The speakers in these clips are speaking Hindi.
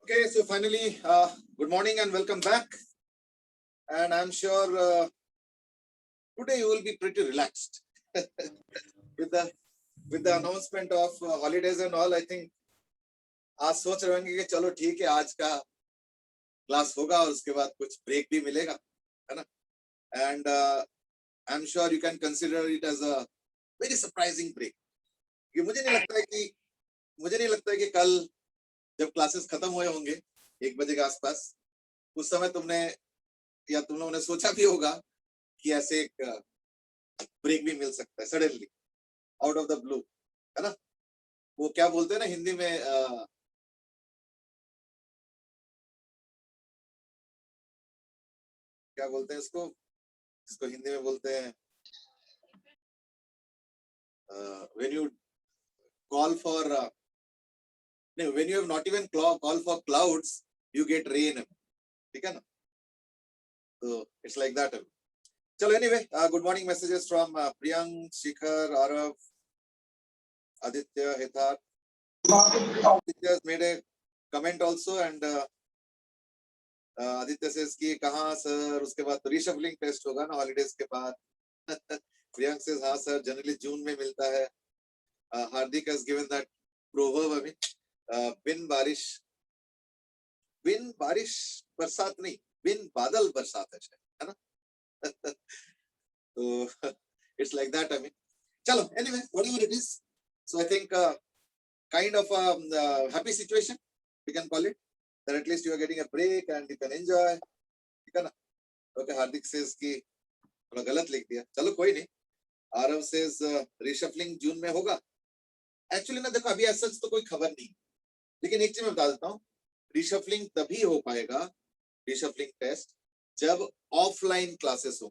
Okay, so finally, good morning and welcome back. And I'm sure today you will be pretty relaxed with the announcement of holidays and all. I think आज सोच रहे होंगे कि चलो ठीक है आज का क्लास होगा और उसके बाद कुछ ब्रेक भी मिलेगा, है ना? And I'm sure you can consider it as a very surprising break. ये मुझे नहीं लगता है कि कल जब क्लासेस खत्म हुए होंगे 1 बजे के आसपास, उस समय तुम लोगों ने सोचा भी होगा कि ऐसे एक ब्रेक भी मिल सकता है suddenly out of the blue, है ना? वो क्या बोलते हैं ना हिंदी में, क्या बोलते हैं इसको, जिसको हिंदी में बोलते हैं when you call for no, when you have not even call for clouds, you get rain. ठीक है ना? So it's like that. चलो anyway, good morning messages from Priyank, Shikhar, Arav, Aditya, Hitar. Aditya has made a comment also, and Aditya says कि कहाँ सर, उसके बाद तो रीशफलिंग टेस्ट होगा ना हॉलीडेज के बाद. प्रियंक says हाँ सर, जनरली जून में मिलता है. हार्दिक has given that proverb, I mean, बिन बारिश बरसात नहीं, बिन बादल बरसात है ना? So it's like that, I mean. Chalo, anyway, whatever it is. So I think kind of a happy situation, we can call it, that at least you are getting a break and you can enjoy. ठीक है ना? Okay, Hardik says कि थोड़ा गलत लिख दिया, चलो कोई नहीं. Arav says reshuffling जून में होगा. Actually ना देखो अभी ऐसा तो कोई खबर नहीं, लेकिन एक चीज मैं बता देता हूँ, reshuffling तभी हो पाएगा, reshuffling टेस्ट, जब ऑफलाइन क्लासेस हो.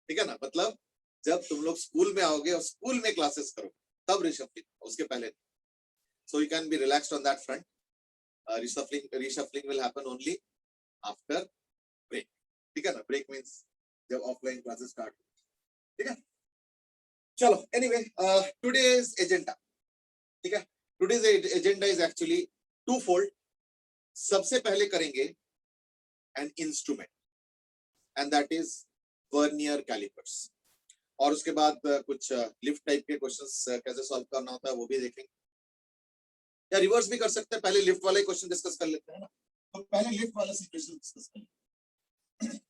ठीक है ना? मतलब जब तुम लोग स्कूल में आओगे और स्कूल में क्लासेस करो तब reshuffling, उसके पहले नहीं. So you can be relaxed on that front. Reshuffling will happen only after break. ठीक है ना? Break means जब ऑफलाइन क्लासेस स्टार्ट. ठीक है? चलो anyway, today's agenda. ठीक है? Today's agenda is actually twofold. सबसे पहले करेंगे an instrument, and that is vernier calipers. और उसके बाद कुछ लिफ्ट टाइप के क्वेश्चंस कैसे सॉल्व करना होता है वो भी देखेंगे, या रिवर्स भी कर सकते हैं. पहले लिफ्ट वाले क्वेश्चन डिस्कस कर लेते हैं ना, तो पहले लिफ्ट वाला सिचुएशन डिस्कस कर लेते हैं,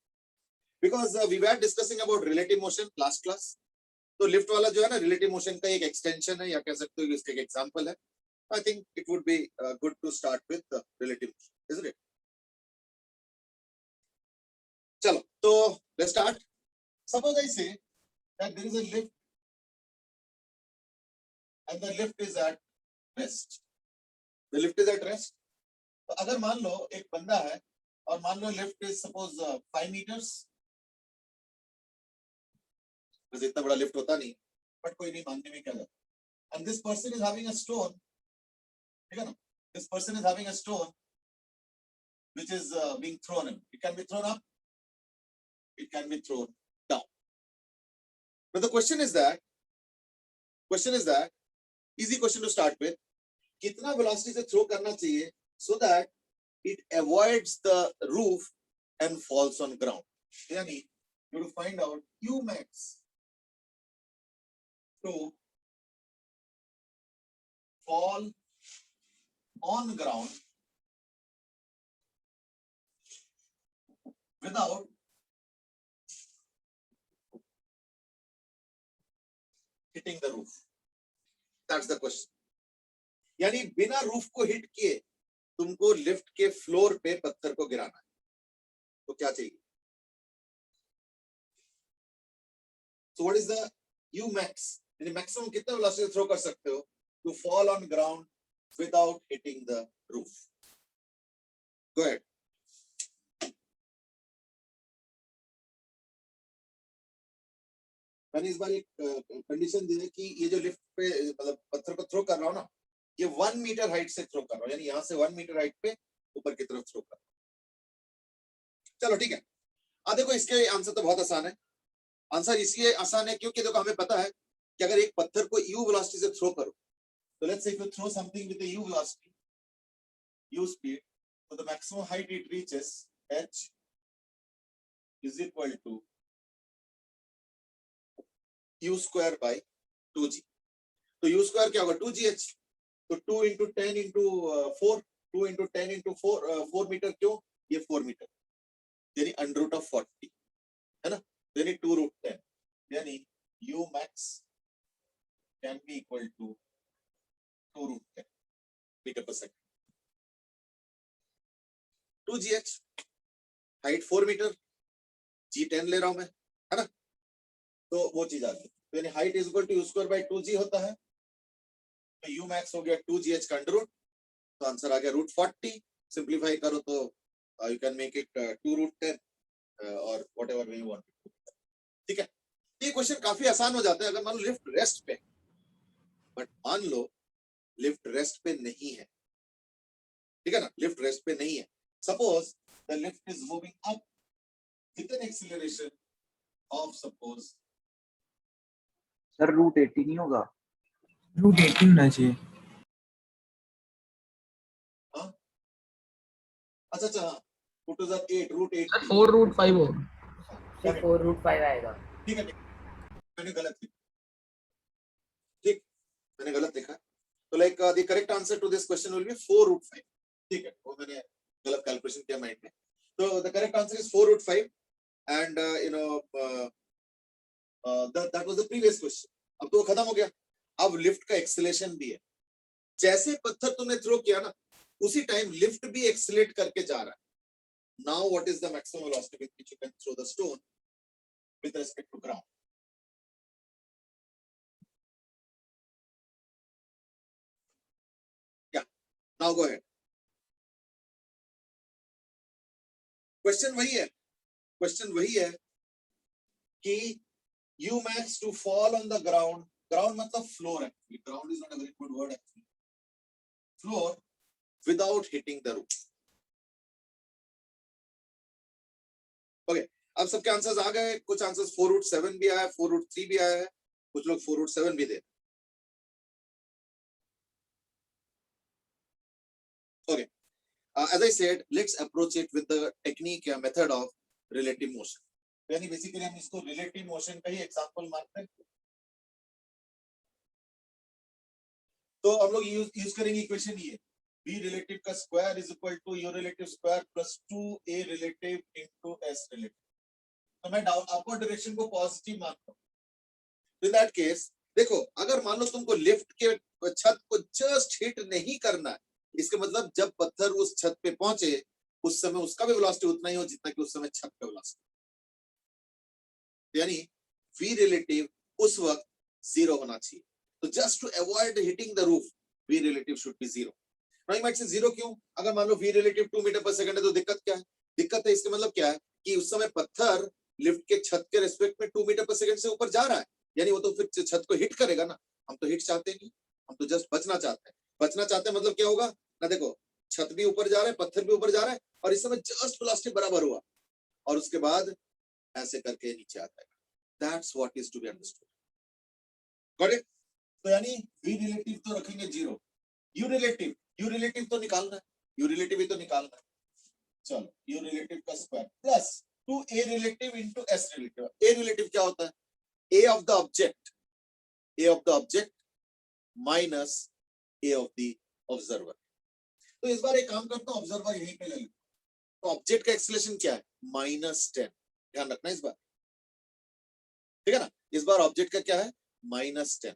because we were discussing about relative motion last class. तो लिफ्ट वाला जो है ना रिलेटिव मोशन का एक एक्सटेंशन है, या कह सकते हो कि इसका एक एग्जांपल है. I think it would be good to start with relative motion, isn't it? चलो तो let's start. Suppose I say that there is a lift and the lift is at rest. The lift is at rest. तो अगर मान लो एक बंदा है और मान लो लिफ्ट इज सपोज 5 मीटर्स. वैसे इतना बड़ा लिफ्ट होता नहीं, बट कोई नहीं, मानने में क्या जाता. And this person is having a stone. ठीक है ना? This person is having a stone which is being thrown in. It can be thrown up, it can be thrown down. But the question is that easy question to start with, कितना velocity से throw करना चाहिए so that it avoids the roof and falls on ground. यानी you have to find out Q max to fall on ground without hitting the roof. That's the question. यानी बिना रूफ को हिट किए तुमको लिफ्ट के फ्लोर पे पत्थर को गिराना है, तो क्या चाहिए? So what is the U max? यानी मैक्सिमम कितना वेलोसिटी थ्रो कर सकते हो to fall on ground without hitting the roof? Go ahead. मैंने इस बार एक कंडीशन दी है कि ये जो लिफ्ट पे मतलब पत्थर को थ्रो कर रहा हूँ ना, ये 1 मीटर हाइट से थ्रो कर रहा हूँ, यानी यहाँ से 1 मीटर हाइट पे ऊपर की तरफ थ्रो कर रहा हूँ. चलो ठीक है. देखो इसके आंसर तो बहुत आसान है. आंसर इसलिए आसान है क्योंकि देखो हमें पता है कि अगर एक पत्थर को u वेलोसिटी से थ्रो करो, तो let's say if you throw something with a u velocity, u speed, so the maximum height it reaches h is equal to u square by 2g. तो u square क्या होगा 2gh, तो 2 into 10 into 4, 2 into 10 into 4 metre, क्यों ये 4 मीटर, यानी अंडर रूट ऑफ 40 है ना, यानी 2 root 10, यानी u max can be equal to 2 root 10 metre पर second. 2gh height 4 metre, g 10 ले रहा हूं मैं, है ना, तो वो चीज आ गई, तो यानी height is equal to u square by 2g होता है, तो u max हो गया 2gh का अंडर रूट, तो आंसर आ गया रूट 40. सिंप्लीफाई करो तो you can make it 2 root 10 और व्हाटएवर वे यू वांट. ठीक है, ये क्वेश्चन काफी आसान हो जाता है अगर मान लो लिफ्ट रेस्ट पे, बट मान लो लिफ्ट रेस्ट पे नहीं है, ठीक है ना, लिफ्ट रेस्ट पे नहीं है. Suppose the lift is moving up with an acceleration of suppose sir root 80 नहीं होगा, रूट 18 होना चाहिए. अच्छा अच्छा, put to the 8 root 8 sir 4 root 5 हो. सर 4 रूट 5 आएगा. ठीक है, मैंने गलत लिखा, ठीक, मैंने गलत लिखा, तो like the correct answer to this question will be 4 root 5. ठीक है, वो मैंने गलत कैलकुलेशन किया माइंड में, तो the correct answer is 4 root 5 and you know that was the previous question. अब तो वो खत्म हो गया, अब लिफ्ट का एक्सेलेरेशन भी है, जैसे पत्थर तुमने थ्रो किया ना उसी टाइम लिफ्ट भी एक्सेलेरेट करके जा रहा है. Now what is the maximum velocity with which you can throw the stone with respect to ground? या नाउ गो अहेड. क्वेश्चन वही है कि u max to fall on the ground, ground मतलब floor actually, ground is not a very good word actually, floor without hitting the roof. Okay, अब सबके आंसर्स आ गए, कुछ आंसर्स 4 root 7 भी आया है, 4 root 3 भी आया है, कुछ लोग 4 root 7 भी दे. Okay, as I said, let's approach it with the technique या method of relative motion. यानी बेसिकली हम इसको रिलेटिव मोशन का ही एग्जांपल मानते हैं. तो हम लोग यूज करेंगे इक्वेशन ये, v रिलेटिव का square is equal to u relative square plus 2a relative into s relative. तो मैं अपवर्ड डायरेक्शन को पॉजिटिव मानता हूं. इन दैट केस देखो, अगर मान लो तुमको लिफ्ट के छत को जस्ट हिट नहीं करना है, इसका मतलब जब पत्थर उस छत पे पहुंचे उस समय उसका भी वेलोसिटी उतना ही हो जितना कि उस समय छत पे वेलोसिटी, यानी v रिलेटिव उस वक्त 0 होना चाहिए. तो just to avoid hitting the roof v relative should be 0. Now you might say 0 क्यों? अगर मान लो v रिलेटिव 2 मीटर पर सेकंड है तो दिक्कत क्या है? दिक्कत है इसका मतलब क्या है कि उस समय पत्थर लिफ्ट के छत के रिस्पेक्ट में 2 मीटर पर सेकंड से ऊपर जा रहा है, यानी वो तो फिर छत को हिट करेगा ना. हम तो हिट चाहते नहीं, हम तो जस्ट बचना चाहते हैं. बचना चाहते हैं मतलब क्या होगा ना, देखो छत भी ऊपर जा रहा है, पत्थर भी ऊपर जा रहा है, और इस समय जस्ट वेलोसिटी बराबर हुआ और उसके बाद ऐसे करके नीचे आता है. That's what is to be understood. Got it? तो यानी v रिलेटिव तो रखेंगे 0, u रिलेटिव तो निकालना है, u रिलेटिव ही तो निकालना है. चलो u रिलेटिव का square plus 2a relative into s relative. a relative क्या होता है? a of the object minus a of the observer. तो इस बार एक काम करता हूं, ऑब्जर्वर यहीं पे ले लेता हूं. तो ऑब्जेक्ट का एक्सेलरेशन क्या है? -10. ध्यान रखना इस बार, ठीक है ना. इस बार ऑब्जेक्ट का क्या है? -10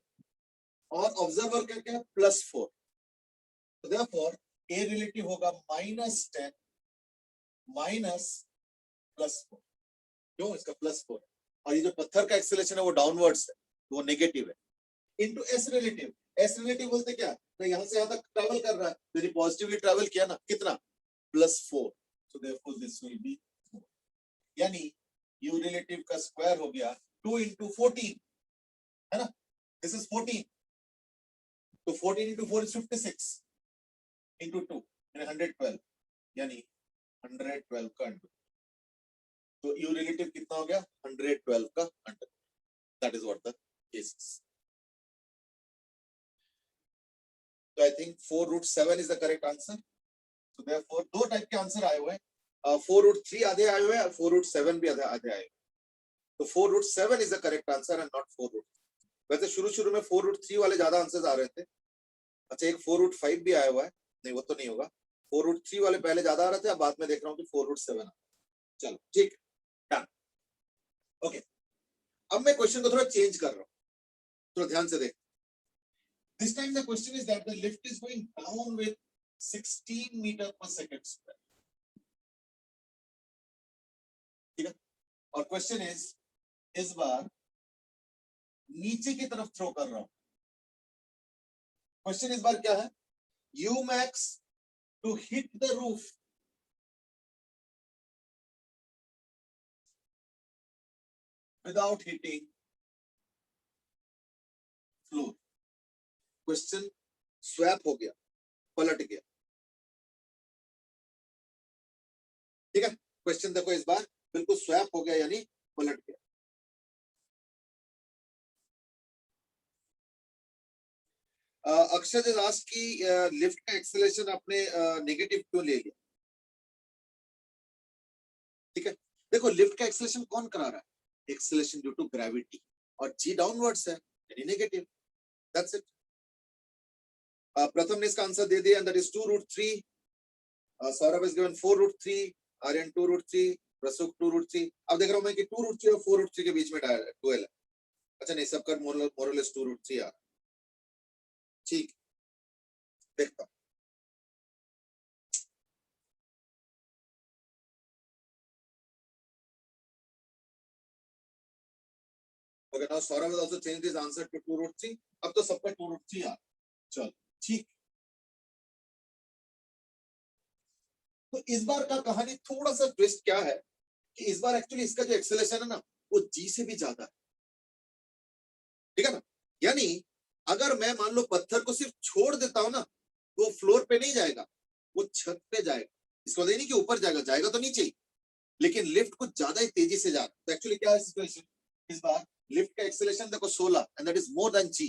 और ऑब्जर्वर का क्या है? +4. तो देयरफॉर a रिलेटिव होगा -10 माइनस +4. क्यों? इसका +4 और ये जो पत्थर का एक्सेलरेशन है वो डाउनवर्ड्स है, तो वो नेगेटिव है, into s relative. s relative बोलते क्या? तो यहां से यहां तक ट्रैवल कर रहा है, तो ये पॉजिटिवली ट्रैवल किया ना, कितना? +4. So therefore this will be 4. यानी u रिलेटिव का स्क्वायर हो गया 2 into 14, है ना, दिस इज 14. तो 14 into 4 is 56 into 2 यानी 112, यानी 112 का अंडर. तो u रिलेटिव कितना हो गया? 112 का under. That is what the case is. So I think 4 root 7 is the correct answer. तो therefore दो टाइप के आंसर आए हुए हैं, 4√3 आधे आए हुए हैं, 4√7 भी आधे आधे आए हुए हैं। तो 4√7 is the correct answer and not 4√3। वैसे शुरू में 4√3 वाले ज्यादा आंसर्स आ रहे थे। अच्छा, एक 4√5 भी आया हुआ है, नहीं वो तो नहीं होगा। 4√3 वाले पहले ज्यादा आ रहे थे, अब बाद में देख रहा हूँ कि 4√7। चलो ठीक, डन, ओके। अब मैं क्वेश्चन को थोड़ा चेंज कर रहा हूँ, थोड़ा ध्यान से देख। This time the question is that the lift is going down with 16 meter per second square. ठीक है, और क्वेश्चन इस बार नीचे की तरफ थ्रो कर रहा हूं। क्वेश्चन इस बार क्या है? U max to hit the roof without hitting floor. Question swap हो गया, पलट गया। ठीक है, क्वेश्चन देखो इस बार बिल्कुल स्वैप हो गया, यानी पलट गया। अक्षय ने आस्क्ड कि लिफ्ट का एक्सेलरेशन आपने नेगेटिव क्यों ले लिया? ठीक है, देखो लिफ्ट का एक्सेलरेशन कौन करा रहा है? एक्सेलरेशन ड्यू टू ग्रेविटी, और जी डाउनवर्ड्स है यानी नेगेटिव। That's it. प्रथम ने इसका आंसर दे दिया, that is 2√3। Saurabh is given 4√3, Aryan 2√3, Prasuk 2√3। अब देख रहा हूं मैं कि 2√3 और 4√3 के बीच में डुएल है। अच्छा नहीं, सबका मोरलेस 2√3 आ रहा है। ठीक, देखता हूं। Okay, now Saurav has also changed his answer to 2√3. अब तो सबका 2√3 आ रहा है। चलो ठीक। तो इस बार का कहानी थोड़ा सा ट्विस्ट क्या है कि इस बार एक्चुअली इसका जो एक्सेलरेशन है ना, वो जी से भी ज्यादा है। ठीक है ना, यानी अगर मैं मान लो पत्थर को सिर्फ छोड़ देता हूं ना, तो वो फ्लोर पे नहीं जाएगा, वो छत पे जाएगा। इसका मतलब नहीं कि ऊपर जाएगा, जाएगा तो नीचे ही, लेकिन लिफ्ट कुछ ज्यादा ही तेजी से जा रहा है। तो एक्चुअली क्या है सिचुएशन इस बार? लिफ्ट का एक्सेलरेशन देखो 16 and that is more than g.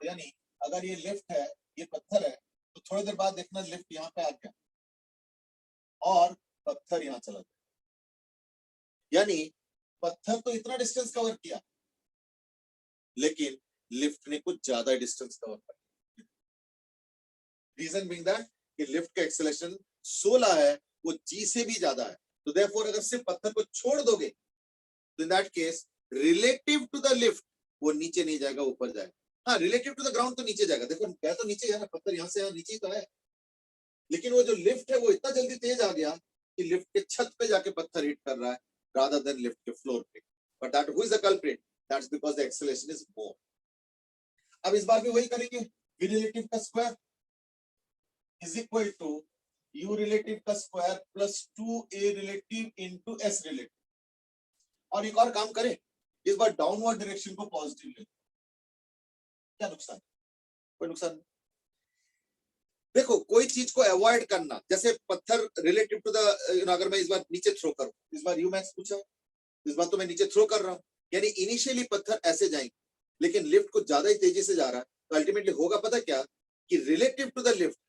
यानी अगर ये लिफ्ट है, ये पत्थर है, तो थोड़ी देर बाद देखना लिफ्ट यहाँ पे आ गया और पत्थर यहाँ चला गया। यानी पत्थर तो इतना डिस्टेंस कवर किया, लेकिन लिफ्ट ने कुछ ज्यादा डिस्टेंस कवर किया। रीजन बीइंग दैट कि लिफ्ट का एक्सेलरेशन 16 है, वो जी से भी ज्यादा है। तो देयरफॉर अगर सिर्फ पत्थर को छोड़ दोगे, तो in that case relative to the lift वो नीचे नहीं जाएगा, ऊपर जाएगा। हाँ, रिलेटिव टू द ग्राउंड तो नीचे जाएगा। देखो गया तो नीचे है ना, पत्थर यहाँ से यहाँ नीचे ही तो है, लेकिन वो जो लिफ्ट है वो इतना जल्दी तेज आ गया कि लिफ्ट के छत पे जाके पत्थर हिट कर रहा है rather than lift के फ्लोर पे। But that who is the culprit? That's because the acceleration is more. अब इस बार भी वही करेंगे, v relative का square is equal to u relative का square plus 2a relative into s relative। और एक और काम करें, इस बार डाउनवर्ड डायरेक्शन को पॉजिटिव ले। क्या नुकसान? कोई नुकसान नहीं। देखो कोई चीज को अवॉइड करना, जैसे पत्थर रिलेटिव टू द, अगर मैं इस बार नीचे थ्रो करूं, इस बार यू मैक्स पूछा, इस बार तो मैं नीचे थ्रो कर रहा हूं, यानी इनिशियली पत्थर ऐसे जाएंगे, लेकिन लिफ्ट कुछ ज्यादा ही तेजी से जा रहा है, तो अल्टीमेटली होगा पता क्या कि रिलेटिव टू द लिफ्ट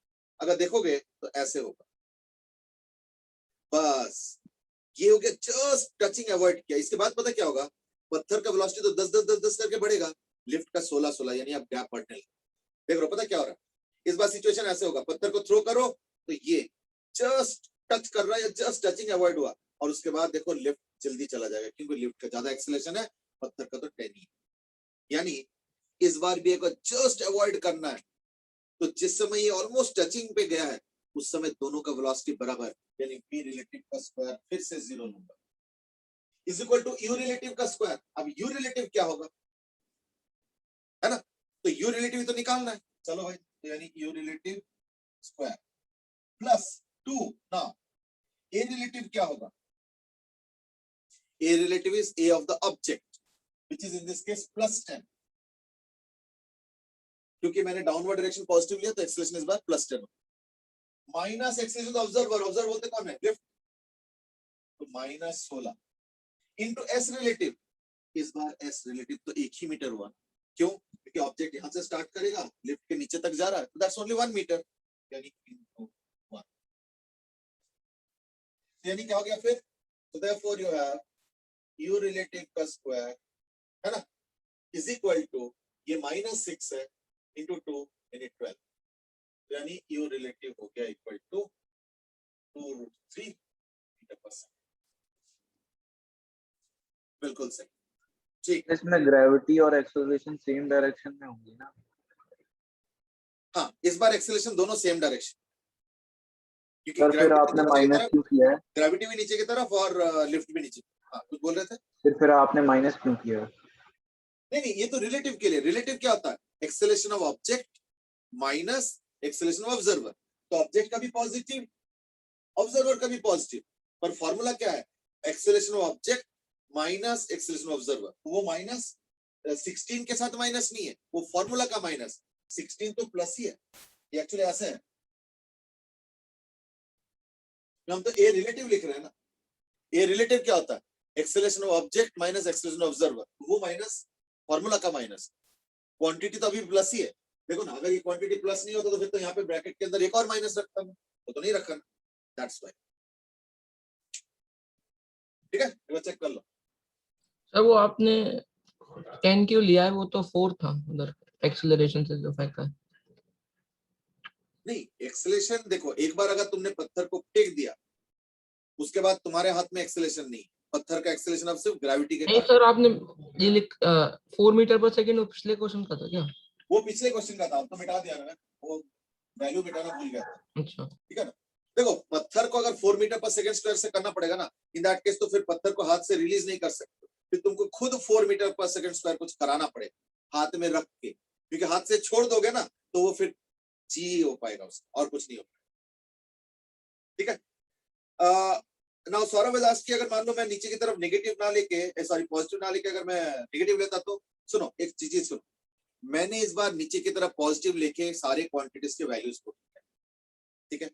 अगर देखोगे तो ऐसे होगा। बस ये हो गया, जस्ट टचिंग अवॉइड किया। इसके बाद पता क्या होगा, पत्थर का वेलोसिटी तो 10 10 10 10 करके बढ़ेगा, लिफ्ट का 16 16, यानी अब गैप बढ़ने लगा। देख रहे हो पता क्या हो रहा है? इस बार सिचुएशन ऐसे होगा, पत्थर को थ्रो करो तो ये जस्ट टच कर रहा है, या जस्ट टचिंग अवॉइड हुआ, और उसके बाद देखो लिफ्ट जल्दी चला जाएगा, क्योंकि लिफ्ट का ज्यादा एक्सेलरेशन है, पत्थर का तो 10 ही। यानी इस बार भी अगर जस्ट अवॉइड करना है, तो जिस समय ये ऑलमोस्ट टचिंग पे गया है, उस समय दोनों का वेलोसिटी बराबर, यानी v रिलेटिव का स्क्वायर फिर से 0 लूंगा, is equal to u relative का स्क्वायर। अब u रिलेटिव क्या होगा, है ना? तो u रिलेटिव तो निकालना है। चलो भाई, तो यानी u रिलेटिव स्क्वायर प्लस 2 ना a रिलेटिव क्या होगा? a relative is a of the object, which is in this case plus 10। क्योंकि मैंने डाउनवर्ड डायरेक्शन पॉजिटिव लिया, तो एक्सेलरेशन इस बार plus 10 minus acceleration observer, observer बोलते कौन है? लिफ्ट, तो माइनस 16 इनटू s रिलेटिव। इस बार s रिलेटिव तो 1 ही मीटर हुआ। क्यों? क्योंकि ऑब्जेक्ट यहां से स्टार्ट करेगा, लिफ्ट के नीचे तक जा रहा है, तो दैट्स ओनली 1 मीटर, यानी इनटू 1। यानी क्या हो गया फिर, so therefore you have u relative का स्क्वायर है ना इज इक्वल टू ये -6 है into 2 यानी 12, यानी u relative हो गया इक्वल टू 2√3 मीटर पर सेकंड। बिल्कुल सही, ठीक है। इसमें ग्रेविटी और एक्सेलरेशन सेम डायरेक्शन में होंगी ना? हाँ, इस बार एक्सेलरेशन दोनों सेम डायरेक्शन, क्योंकि सर फिर आपने माइनस क्यों किया है? ग्रेविटी भी नीचे की तरफ और लिफ्ट भी नीचे। हाँ, कुछ बोल रहे थे? फिर आपने माइनस क्यों किया है? नहीं, ये तो रिलेटिव के लिए। रिलेटिव क्या होता है? Acceleration of object minus acceleration of observer. तो ऑब्जेक्ट का भी पॉजिटिव, ऑब्जर्वर का भी पॉजिटिव, पर फॉर्मूला क्या है? Acceleration of object minus acceleration of observer. वो माइनस 16 के साथ माइनस नहीं है, वो फॉर्मूला का माइनस। 16 तो प्लस ही है, ये एक्चुअली ऐसे है। हम तो ए रिलेटिव लिख रहे हैं ना। ए रिलेटिव क्या होता है? Acceleration of object minus acceleration of observer, वो माइनस फॉर्मूला का माइनस। क्वांटिटी तो अभी प्लस ही है। देखो ना, अगर ये क्वांटिटी प्लस नहीं होता तो फिर तो यहाँ पे ब्रैकेट के अंदर एक और माइनस रखता हूं, वो तो नहीं रखा ना, दैट्स व्हाई। ठीक है, एक बार चेक कर लो। सर वो आपने 10 क्यों लिया है? वो तो 4 था उधर, एक्सेलरेशन से जो फेंका है। नहीं, एक्सेलरेशन देखो, एक बार अगर तुमने पत्थर को फेंक दिया, उसके बाद तुम्हारे हाथ में एक्सेलरेशन नहीं, पत्थर का एक्सेलरेशन अब सिर्फ ग्रेविटी के नहीं कारण। सर, आपने ये 4 मीटर पर सेकंड, वो पिछले क्वेश्चन का था क्या? वो पिछले क्वेश्चन का था, अब तो मिटा दिया ना, वो वैल्यू मिटाना भूल गया था। अच्छा, ठीक है ना। देखो, पत्थर को अगर 4 मीटर पर सेकंड स्क्वायर से करना पड़ेगा ना, इन दैट केस तो फिर पत्थर को हाथ से रिलीज नहीं कर सकते, फिर तुमको खुद 4 मीटर पर सेकंड स्क्वायर कुछ कराना पड़ेगा हाथ में रख के, क्योंकि हाथ से छोड़ दोगे ना तो वो फिर जी हो पाएगा उसका, और कुछ नहीं हो पाएगा। ठीक है। नाउ सौरभ has asked कि अगर मान लो मैं नीचे की तरफ नेगेटिव ना लेके, सॉरी पॉजिटिव ना लेके अगर मैं नेगेटिव लेता तो, सुनो एक चीज सुनो, मैंने इस बार नीचे की तरफ पॉजिटिव लेके सारे क्वांटिटीज के वैल्यूज को, ठीक है।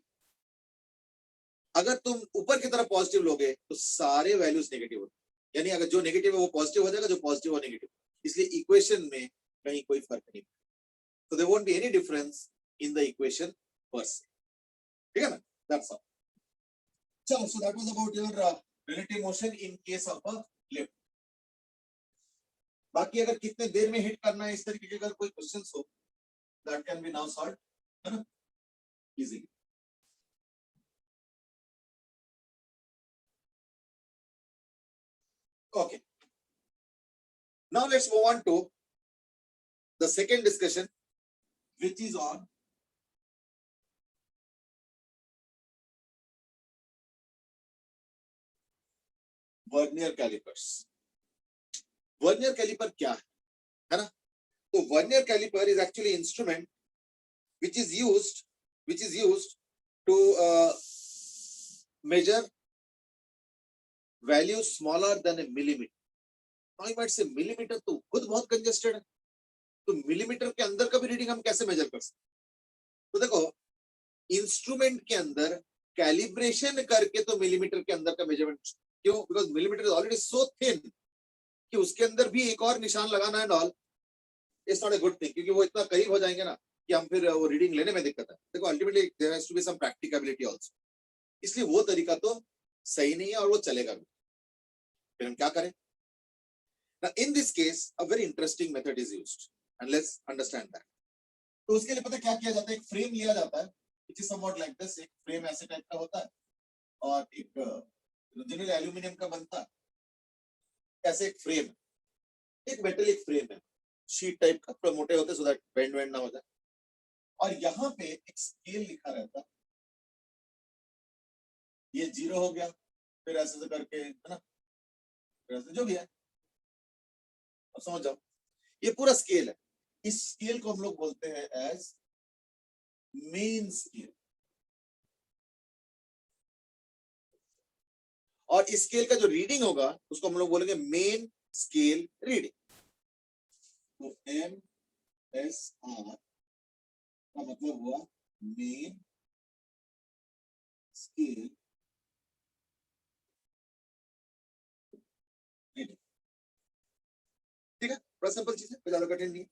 अगर तुम ऊपर की तरफ पॉजिटिव लोगे तो सारे वैल्यूज नेगेटिव होते, यानी अगर जो नेगेटिव है वो पॉजिटिव हो जाएगा, जो पॉजिटिव हो नेगेटिव, इसलिए इक्वेशन में कहीं कोई फर्क नहीं, तो there won't be any difference in the equation per se. ठीक है ना, दैट्स ऑल। चलो, so that was about your relative motion in case of a lift. बाकी अगर कितने देर में हिट करना है, इस तरीके के अगर कोई क्वेश्चंस हो, that can be now solve, है ना, easily. Okay. Now let's move on to the second discussion, which is on vernier callipers. Vernier calliper क्या है ना? तो vernier calliper is actually instrument which is used to measure value smaller than a millimeter. Now you might say millimeter तो खुद बहुत कंजेस्टेड है, तो मिलीमीटर के अंदर का भी रीडिंग हम कैसे मेजर कर सकते? तो देखो, इंस्ट्रूमेंट के अंदर कैलिब्रेशन करके तो मिलीमीटर के अंदर का मेजरमेंट, क्यों? Because millimetre is already so thin कि उसके अंदर भी एक और निशान लगाना and all, it's not a good thing, क्योंकि वो इतना करीब हो जाएंगे ना कि हम फिर वो रीडिंग लेने में दिक्कत है। देखो, ultimately there has to be some practicability also, इसलिए वो तरीका तो सही नहीं है और वो चलेगा भी। फिर हम क्या करें? Now in this case a very interesting method is used and let's understand that. तो उसके लिए पता क्या किया जाता है? एक फ्रेम लिया जाता है, which is somewhat like this, एक फ्रेम ऐसे टाइप का होता है और एक जनरली एल्यूमिनियम का बनता है, ऐसे एक फ्रेम, एक मेटेलिक फ्रेम है, शीट टाइप का, थोड़ा मोटे होते हैं सो दैट बेंड वेंड ना हो जाए, और यहाँ पे एक स्केल लिखा रहता है, ये 0 हो गया, फिर ऐसे करके, है ना, फिर ऐसे जो भी है, अब समझ जाओ, ये पूरा स्केल है। इस स्केल को हम लोग बोलते हैं एज मेन स्केल, और इस स्केल का जो रीडिंग होगा उसको हम लोग बोलेंगे मेन स्केल रीडिंग। तो MSR का मतलब हुआ मेन स्केल रीडिंग। ठीक है, बड़ा सिंपल चीज है, कोई ज्यादा कठिन नहीं है।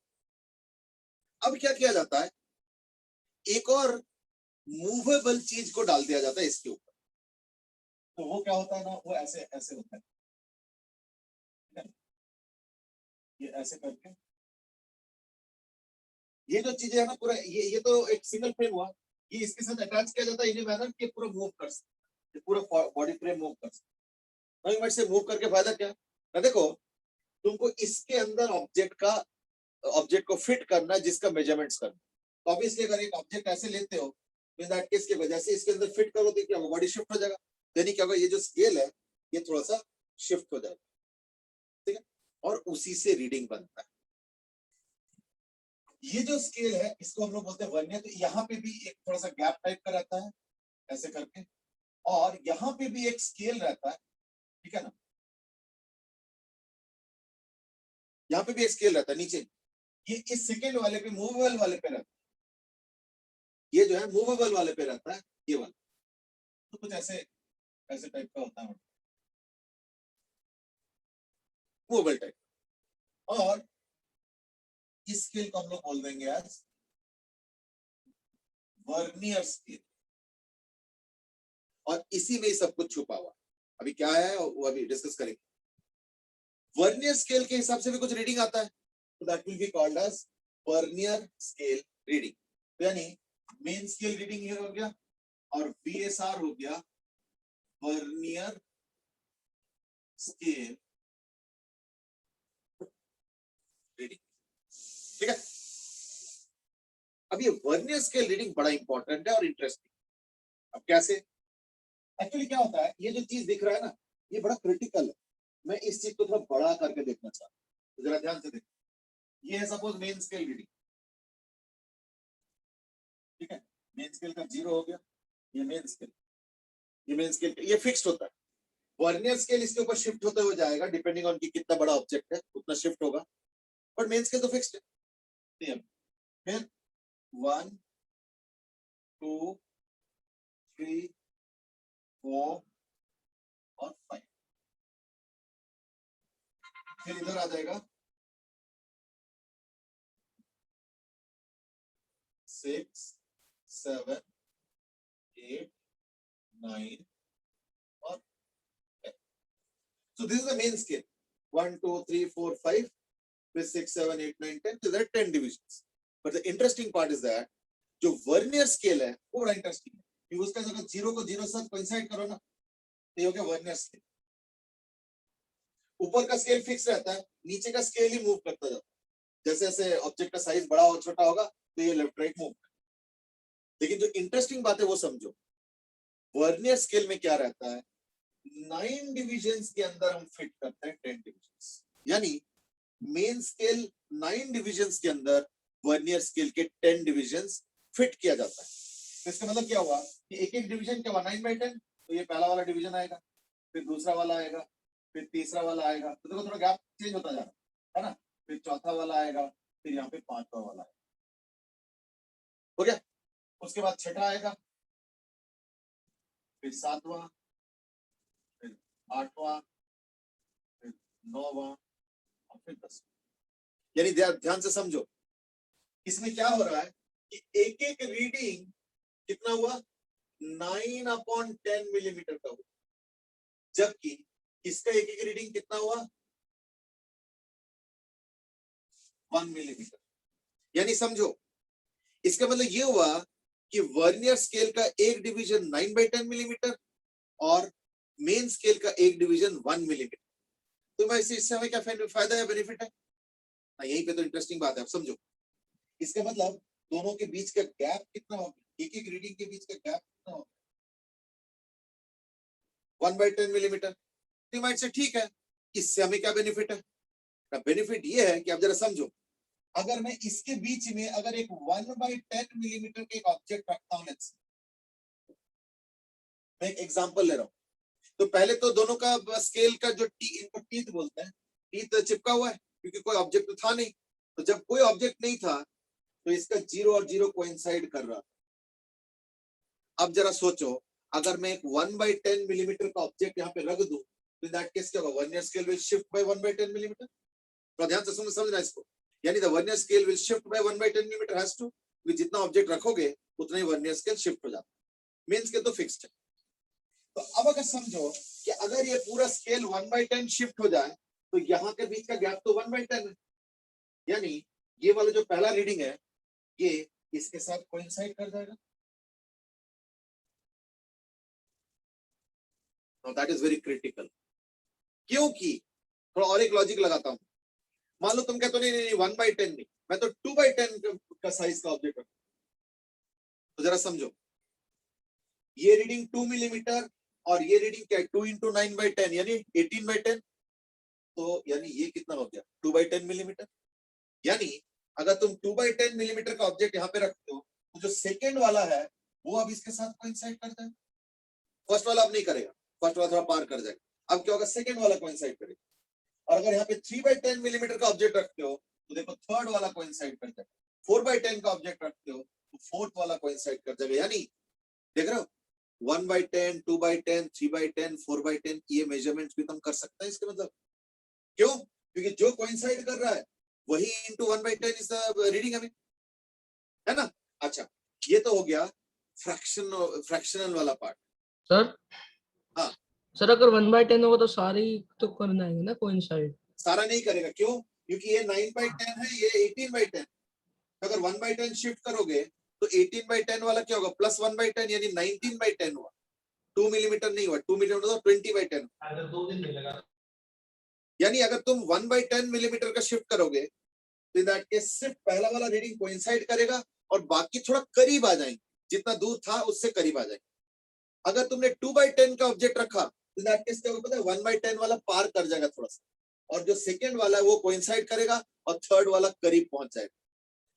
अब क्या किया जाता है? एक और मूवेबल चीज को डाल दिया जाता है इसके ऊपर। तो वो क्या होता है ना, वो ऐसे ऐसे होता है, ठीक है? ये ऐसे करके ये जो चीजें है ना पूरा, ये तो एक सिंगल फ्रेम हुआ, ये इसके साथ अटैच किया जाता है इन मैनर कि पूरा मूव कर सकते, पूरा बॉडी फ्रेम मूव कर सकते। नॉइमैट से मूव करके फायदा क्या है, देखो तुमको इसके अंदर ऑब्जेक्ट को फिट करना है जिसका मेजरमेंट्स करना। तो ऑब्वियसली अगर एक ऑब्जेक्ट ऐसे लेते हो तो इन दैट केस की वजह से इसके अंदर फिट करो तो क्या होगा, बॉडी शिफ्ट हो जाएगा। यानी क्या होगा, ये जो स्केल है ये थोड़ा सा शिफ्ट हो जाएगा, ठीक है, और उसी से रीडिंग बनता है। ये जो स्केल है इसको हम लोग बोलते हैं वर्नियर। तो यहाँ पे भी एक थोड़ा सा गैप टाइप का रहता है ऐसे करके, और यहाँ पे भी एक स्केल रहता है, ठीक है ना, यहाँ पे भी एक स्केल रहता है नीचे, ये इस सेकेंड वाले पे मूवेबल वाले पे रहता है, ये जो है मूवेबल वाले पे रहता है, ये वाला तो कुछ ऐसे ऐसे टाइप का होता है, मूवेबल टाइप। और इस स्केल को हम लोग बोल देंगे आज वर्नियर स्केल, और इसी में ही सब कुछ छुपा हुआ। अभी क्या है वो अभी डिस्कस करेंगे। वर्नियर स्केल के हिसाब से भी कुछ रीडिंग आता है, तो that will be called as vernier scale reading. यानी मेन स्केल रीडिंग ये हो गया और VSR हो गया वर्नियर स्केल रीडिंग, ठीक है। अब ये वर्नियर स्केल रीडिंग बड़ा इंपॉर्टेंट है और इंटरेस्टिंग। अब कैसे, एक्चुअली क्या होता है, ये जो चीज दिख रहा है ना ये बड़ा क्रिटिकल है। मैं इस चीज को थोड़ा बड़ा करके देखना चाहता हूँ, तो जरा ध्यान से देखो। ये है सपोज मेन स्केल रीडिंग, ठीक है, मेन स्केल का 0 हो गया, ये मेन स्केल, ये मेन स्केल ये फिक्स्ड होता है। वर्नियर स्केल इसके ऊपर शिफ्ट होते हुए जाएगा, डिपेंडिंग ऑन कि कितना बड़ा ऑब्जेक्ट है उतना शिफ्ट होगा, बट मेन स्केल तो फिक्स्ड है। फिर 1 2 3 4 और 5, फिर इधर आ जाएगा 6 7 8 9 और 10. So this is the main scale. 1 2 3 4 5 with 6 7 8 9 10. So there are 10 divisions. But the interesting part is that जो वर्नियर स्केल है वो बड़ा इंटरेस्टिंग है, कि उसका अगर 0 को 0 साथ कोइंसाइड करो ना तो ये हो गया वर्नियर स्केल। ऊपर का स्केल फिक्स रहता है, नीचे का स्केल ही मूव करता जाता है। जैसे जैसे ऑब्जेक्ट का साइज बड़ा और छोटा होगा तो ये लेफ्ट राइट मूव। लेकिन जो इंटरेस्टिंग बात है वो समझो, वर्नियर स्केल में क्या रहता है, 9 डिविजन्स के अंदर हम फिट करते हैं 10 डिविजन्स। यानी मेन स्केल 9 डिविजन्स के अंदर वर्नियर स्केल के 10 डिविजन्स फिट किया जाता है। तो इसका मतलब क्या हुआ कि एक एक डिवीजन क्या हुआ 9/10, तो ये पहला वाला डिवीजन आएगा, फिर दूसरा वाला आएगा, फिर तीसरा वाला आएगा, तो देखो थोड़ा गैप चेंज होता जा रहा है ना, फिर चौथा वाला आएगा, फिर यहाँ पे पांचवा वाला आएगा, हो गया। उसके बाद छठा आएगा, फिर सातवां, फिर आठवां, फिर नौवां और फिर 10वां। यानी ध्यान से समझो, इसमें क्या हो रहा है कि एक एक रीडिंग कितना हुआ 9/10 मिलीमीटर का हुआ, जबकि इसका एक एक रीडिंग कितना हुआ 1 मिलीमीटर। यानी समझो इसका मतलब ये हुआ कि वर्नियर स्केल का एक डिवीजन 9/10 मिलीमीटर और मेन स्केल का एक डिवीजन 1 मिलीमीटर। तो मैं इससे हमें क्या फायदा है, बेनिफिट है ना, यहीं पे तो इंटरेस्टिंग बात है। अब समझो इसका मतलब दोनों के बीच का गैप कितना होगा, एक एक रीडिंग के बीच का गैप कितना होगा 1/10 मिलीमीटर। तो माइंड से ठीक है, इससे हमें क्या बेनिफिट है, बेनिफिट ये है कि अब जरा समझो, अगर मैं इसके बीच में अगर एक 1/10 मिलीमीटर के एक ऑब्जेक्ट रखता हूं, लेट्स मैं एक एग्जांपल ले रहा हूं, तो पहले तो दोनों का स्केल का जो इनको टीथ बोलते हैं, टीथ चिपका हुआ है क्योंकि कोई ऑब्जेक्ट तो था नहीं। तो जब कोई ऑब्जेक्ट नहीं था तो इसका 0 और 0 कोइंसाइड कर रहा। अब जरा सोचो, अगर मैं एक 1/10 मिलीमीटर का ऑब्जेक्ट यहाँ पे रख दूं तो इन दैट केस क्या होगा, vernier scale will shift by 1/10 millimetre. तो ध्यान से समझना इसको, यानी the vernier scale will shift by 1/10 millimetre has to, जितना ऑब्जेक्ट रखोगे उतना ही वर्नियर स्केल शिफ्ट हो जाता है। मेन स्केल तो फिक्स्ड है। तो अब अगर समझो कि अगर ये पूरा स्केल 1/10 शिफ्ट हो जाए तो यहाँ के बीच का गैप तो 1/10 है, यानी ये वाला जो पहला रीडिंग है ये इसके साथ कोइंसाइड कर जाएगा। दैट इज वेरी क्रिटिकल, क्योंकि थोड़ा और एक लॉजिक लगाता हूं। मान लो तुम कहते हो नहीं 1/10 नहीं, मैं तो 2/10 का साइज का ऑब्जेक्ट रखूं, तो जरा समझो ये रीडिंग 2 मिलीमीटर और ये रीडिंग क्या है 2 × 9/10 यानी 18/10, तो यानी ये कितना हो गया 2/10 मिलीमीटर। यानी अगर तुम 2/10 मिलीमीटर का ऑब्जेक्ट यहाँ पे रखते हो तो जो सेकेंड वाला है वो अब इसके साथ कोइंसाइड करता है। फर्स्ट वाला अब नहीं करेगा, फर्स्ट वाला थोड़ा पार कर जाएगा। अब क्या होगा सेकेंड वाला कोइंसाइड करेगा। और अगर यहाँ पे 3/10 मिलीमीटर का ऑब्जेक्ट रखते हो तो देखो थर्ड वाला कोइंसाइड कर जाएगा। 4/10 का ऑब्जेक्ट रखते हो तो फोर्थ वाला कोइंसाइड कर जाएगा। यानी देख रहे हो 1/10, 2/10, 3/10, 4/10 ये मेजरमेंट्स भी तुम कर सकते हैं। इसके मतलब क्यों? क्योंकि जो कोइंसाइड कर रहा है वही इंटू 1/10 इज द रीडिंग हमें, है ना। अच्छा ये तो हो गया फ्रैक्शनल वाला पार्ट। सर हाँ सर अगर 1/10 होगा तो सारी तो करना है ना कोइंसाइड। सारा नहीं करेगा, क्यों? क्योंकि ये 9/10 है, ये 18/10। अगर 1/10 शिफ्ट करोगे तो 18/10 वाला क्या होगा प्लस 1/10 यानी 19/10 हुआ। 2 मिलीमीटर नहीं हुआ, 2 मिलीमीटर तो 20/10। अगर 2 दिन मिलेगा यानी अगर तुम 1/10 मिलीमीटर का शिफ्ट करोगे तो दैट केस सिर्फ पहला वाला रीडिंग कोइंसाइड करेगा और बाकी थोड़ा करीब आ जाएंगे, जितना दूर था उससे करीब आ जाएंगे। अगर तुमने 2/10 का ऑब्जेक्ट रखा तो दैट केस क्या होगा पता है 1/10 वाला पार कर जाएगा थोड़ा सा, और जो सेकेंड वाला है वो कोइंसाइड करेगा और थर्ड वाला करीब पहुंच जाएगा।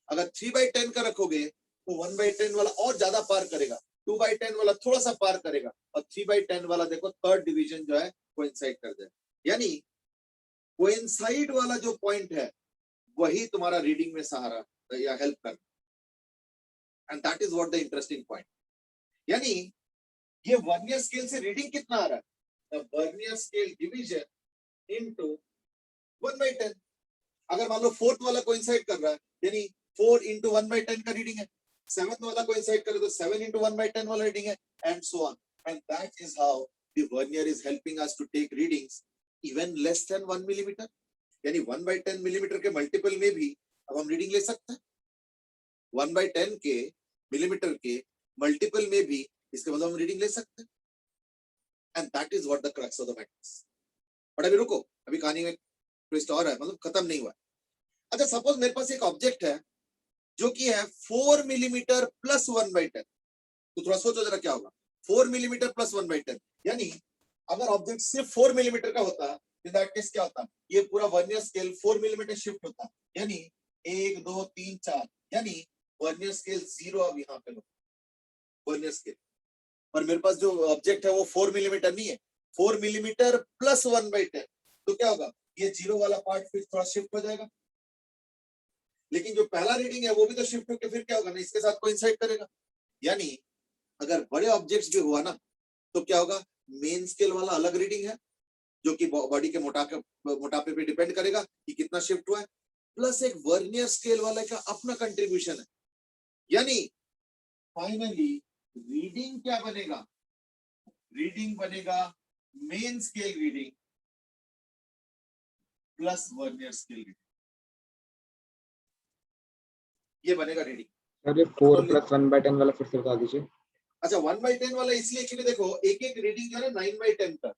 अगर 3/10 का रखोगे तो 1/10 वाला और ज्यादा पार करेगा, 2/10 वाला थोड़ा सा पार करेगा और 3/10 वाला देखो थर्ड डिवीजन जो है कोइंसाइड कर जाएगा। यानी कोइंसाइड वाला जो पॉइंट है वही तुम्हारा रीडिंग में सहारा या हेल्प कर, and that is what the interesting point. यानी ये वर्नियर स्केल से रीडिंग कितना आ रहा है, the vernier scale division into 1/10। अगर मान लो फोर्थ वाला कोइंसाइड कर रहा है यानी 4 × 1/10 का रीडिंग है, सेवंथ वाला कोइंसाइड करे तो 7 × 1/10 वाला रीडिंग है, and so on. And that is how the vernier is helping us to take readings even less than 1 millimetre. यानी 1/10 मिलीमीटर के मल्टीपल में भी अब हम रीडिंग ले सकते हैं। 1/10 के मिलीमीटर के मल्टीपल में भी इसके मतलब हम रीडिंग ले सकते हैं, and that is what the crux of the matter. But अभी रुको, अभी कहानी में ट्विस्ट और है, मतलब खत्म नहीं हुआ। अच्छा सपोज मेरे पास एक ऑब्जेक्ट है जो कि है 4 मिलीमीटर प्लस 1/10, तो थोड़ा सोचो जरा क्या होगा 4 मिलीमीटर प्लस 1/10। यानी अगर ऑब्जेक्ट सिर्फ 4 मिलीमीटर का होता तो दैट केस क्या होता, ये पूरा वर्नियर स्केल 4 मिलीमीटर शिफ्ट होता, यानी 1 2 3 4, यानी वर्नियर स्केल 0 अब यहाँ पे वर्नियर स्केल। और मेरे पास जो ऑब्जेक्ट है वो 4 मिलीमीटर नहीं है, 4 मिलीमीटर प्लस 1/10, तो क्या होगा ये 0 वाला पार्ट फिर थोड़ा शिफ्ट हो जाएगा। लेकिन जो पहला रीडिंग है वो भी तो शिफ्ट होकर फिर क्या होगा ना इसके साथ कोइंसाइड करेगा। यानी अगर बड़े ऑब्जेक्ट्स भी हुआ ना तो क्या होगा, मेन स्केल वाला अलग रीडिंग है जो कि बॉडी के मोटापे पे डिपेंड करेगा कि कितना शिफ्ट हुआ है, प्लस एक वर्नियर स्केल वाले का अपना कंट्रीब्यूशन है। यानी फाइनली रीडिंग क्या बनेगा, रीडिंग बनेगा main scale reading plus vernier scale reading, ये बनेगा रीडिंग। सर ये 4 + 1/10 वाला फिर से बता दीजिए। अच्छा 1/10 वाला इसलिए क्योंकि देखो एक एक रीडिंग जो है 9/10 तक,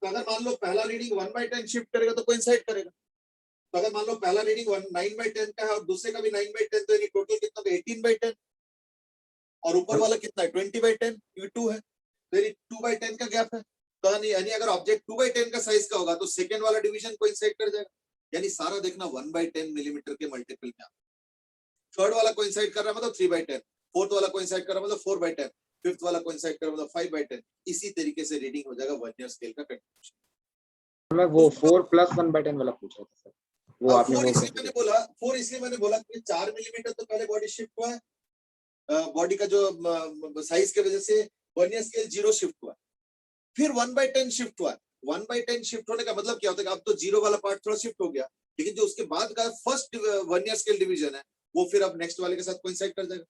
तो अगर मान लो पहला रीडिंग 1/10 शिफ्ट करेगा तो कोइंसाइड करेगा। तो अगर मान लो पहला रीडिंग 9/10 का है और दूसरे का भी 9/10, तो टोटल कितना होगा 18/10, और ऊपर वाला कितना है 20/10, ये 2 है, तो 2/10 का गैप है। तो यानी अगर ऑब्जेक्ट 2/10 का साइज का होगा तो सेकंड वाला डिवीजन कोइंसाइड कर जाएगा। यानी सारा देखना 1/10 मिलीमीटर के मल्टीपल में। थर्ड वाला कोइंसाइड कर रहा है मतलब 3/10, फोर्थ वाला कोइंसाइड कर रहा है मतलब 4/10, फिफ्थ वाला कोइंसाइड कर रहा है मतलब 5/10। इसी तरीके से रीडिंग हो जाएगा वर्नियर स्केल का कंट्रीब्यूशन। मैं वो 4 + 1/10 वाला पूछ रहा था सर, वो अब आपने 4 वो इसलिए कर मैंने दिया। बोला 4 इसलिए मैंने बोला कि 4 मिलीमीटर तो पहले बॉडी शिफ्ट हुआ है, बॉडी का जो साइज के वजह से वर्नियर स्केल 0 शिफ्ट हुआ, फिर 1/10 शिफ्ट हुआ। 1/10 शिफ्ट होने का मतलब क्या होता है कि अब तो 0 वाला पार्ट थोड़ा शिफ्ट हो गया, लेकिन जो उसके बाद का फर्स्ट वर्नियर स्केल डिवीजन है वो फिर अब नेक्स्ट वाले के साथ कोइंसाइड कर जाएगा।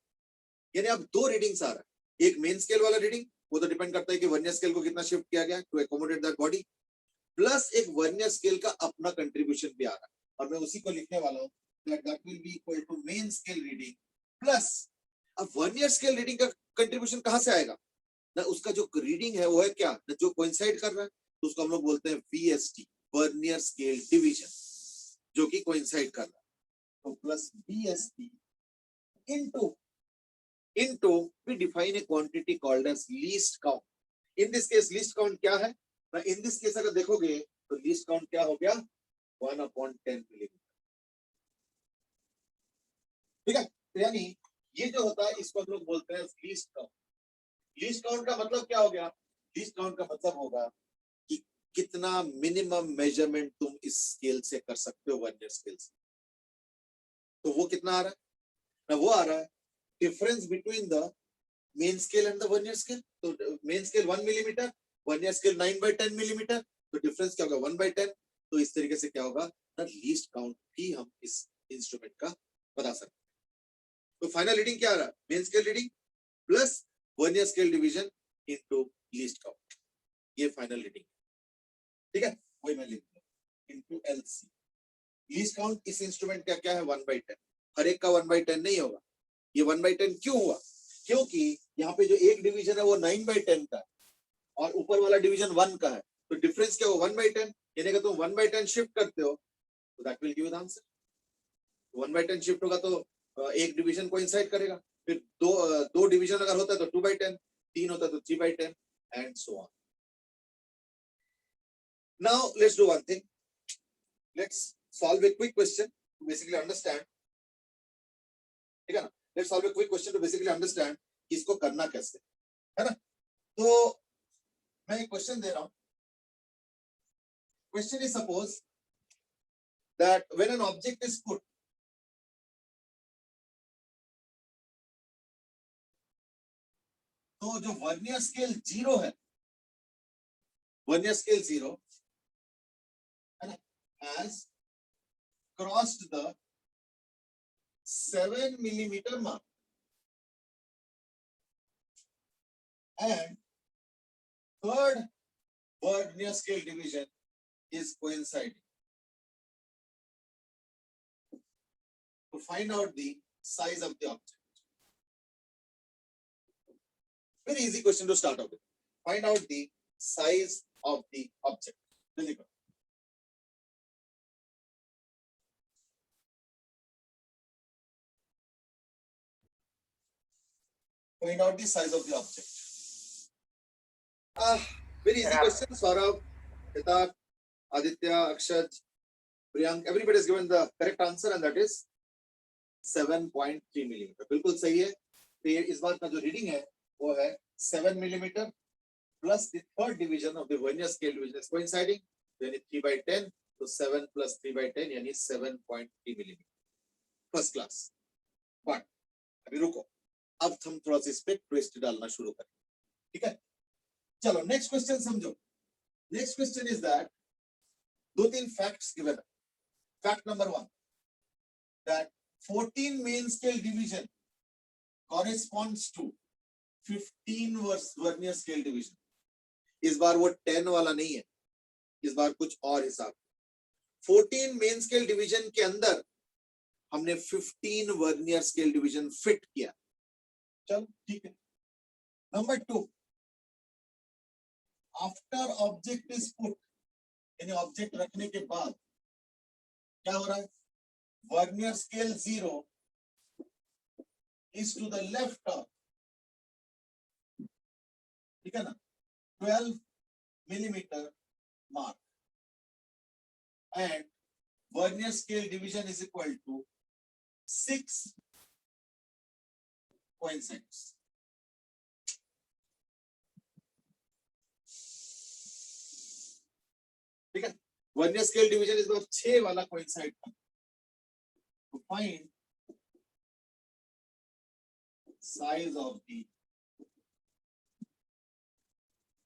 यानी अब 2 रीडिंग्स आ रहा है, एक मेन स्केल वाला रीडिंग वो तो डिपेंड करता है कि वर्नियर स्केल को कितना शिफ्ट किया गया to accommodate that body, plus एक वर्नियर स्केल का अपना कंट्रीब्यूशन भी आ रहा है, और मैं उसी को लिखने वाला हूँ that will be equal to main scale reading plus, अब वर्नियर स्केल रीडिंग का कंट्रीब्यूशन कहाँ से आएगा ना, उसका जो रीडिंग है वो है क्या ना, जो कोइंसाइड कर रहा है, तो उसको हम लोग बोलते हैं VSD, वर्नियर स्केल डिवीजन, जो कि कोइंसाइड कर रहा है, तो plus VSD into we define a quantity called as least count. In this case least count क्या है ना, in this case अगर देखोगे तो least count क्या हो गया 1/10 मिलीमीटर, ठीक है, तो यानी ये जो होता है इसको हम लोग बोलते हैं लीस्ट काउंट। लीस्ट काउंट का मतलब क्या हो गया, लीस्ट काउंट का मतलब होगा कि कितना मिनिमम मेजरमेंट तुम इस स्केल से कर सकते हो वर्नियर स्केल से, तो वो कितना आ रहा है ना, वो आ रहा है difference between the main scale and the vernier scale, तो main scale 1 millimetre, vernier scale 9/10 millimetre, तो डिफरेंस क्या होगा 1/10, तो इस तरीके से क्या होगा ना, लीस्ट काउंट भी हम इस इंस्ट्रूमेंट का बता सकते हैं। तो फाइनल रीडिंग क्या आ रहा है, main scale reading plus vernier scale division into least count, ये फाइनल रीडिंग, ठीक है, वही मैं लिख दूं इनटू LC। लीस्ट काउंट इस इंस्ट्रूमेंट का क्या है 1/10, हर एक का 1/10 नहीं होगा, ये 1/10 क्यों हुआ, क्योंकि यहाँ पे जो एक डिवीजन है वो 9/10 का है और ऊपर वाला डिवीजन 1 का है, तो डिफरेंस क्या हो 1/10, यानी कि तुम 1/10 शिफ्ट करते हो तो that will give the answer, 1/10 shift होगा तो एक डिवीजन कोइंसाइड करेगा, फिर दो डिवीजन अगर होता है तो 2/10, 3 होता है तो 3/10 and so on. Now let's do one thing, let's solve a quick question to basically understand, ठीक है ना, let's solve a quick question to basically understand इसको करना कैसे है ना। तो मैं एक क्वेश्चन दे रहा हूं, question is suppose that when an object is put, तो जो वर्नियर स्केल 0 है, वर्नियर स्केल 0 है ना, has crossed the 7 millimeter mark and third vernier scale division is coinciding. To find out the size of the object. Very easy question to start off with. Find out the size of the object. Really good. Find out the size of the object. Very easy question. Saurabh, Hitak, Aditya, Akshad, Priyank, everybody has given the correct answer and that is 7.3 millimeter. बिल्कुल सही है। तो ये इस बार का जो रीडिंग है वो है 7 millimeter plus the third division of the vernier scale division is coinciding, यानी 3/10, तो 7 plus 3/10 यानी 7.3 millimeter. First class. But अभी रुको, अब हम थोड़ा सा इस पे ट्विस्ट डालना शुरू करें, ठीक है। चलो नेक्स्ट क्वेश्चन समझो। Next question is that 2-3 facts given है। Fact number 1 that 14 main scale division corresponds to 15 vernier scale division. इस बार वो 10 वाला नहीं है, इस बार कुछ और हिसाब। 14 मेन स्केल डिवीजन के अंदर हमने 15 वर्नियर स्केल डिवीजन फिट किया। चलो ठीक है। Number 2, after object is put, यानी ऑब्जेक्ट रखने के बाद क्या हो रहा है, vernier scale 0 is to the left of, ठीक है ना, 12 millimeter mark and vernier scale division is equal to 6 coincides. ठीक है, वर्नियर स्केल डिवीजन इस बार 6 वाला कोइंसाइड था। तो find size of the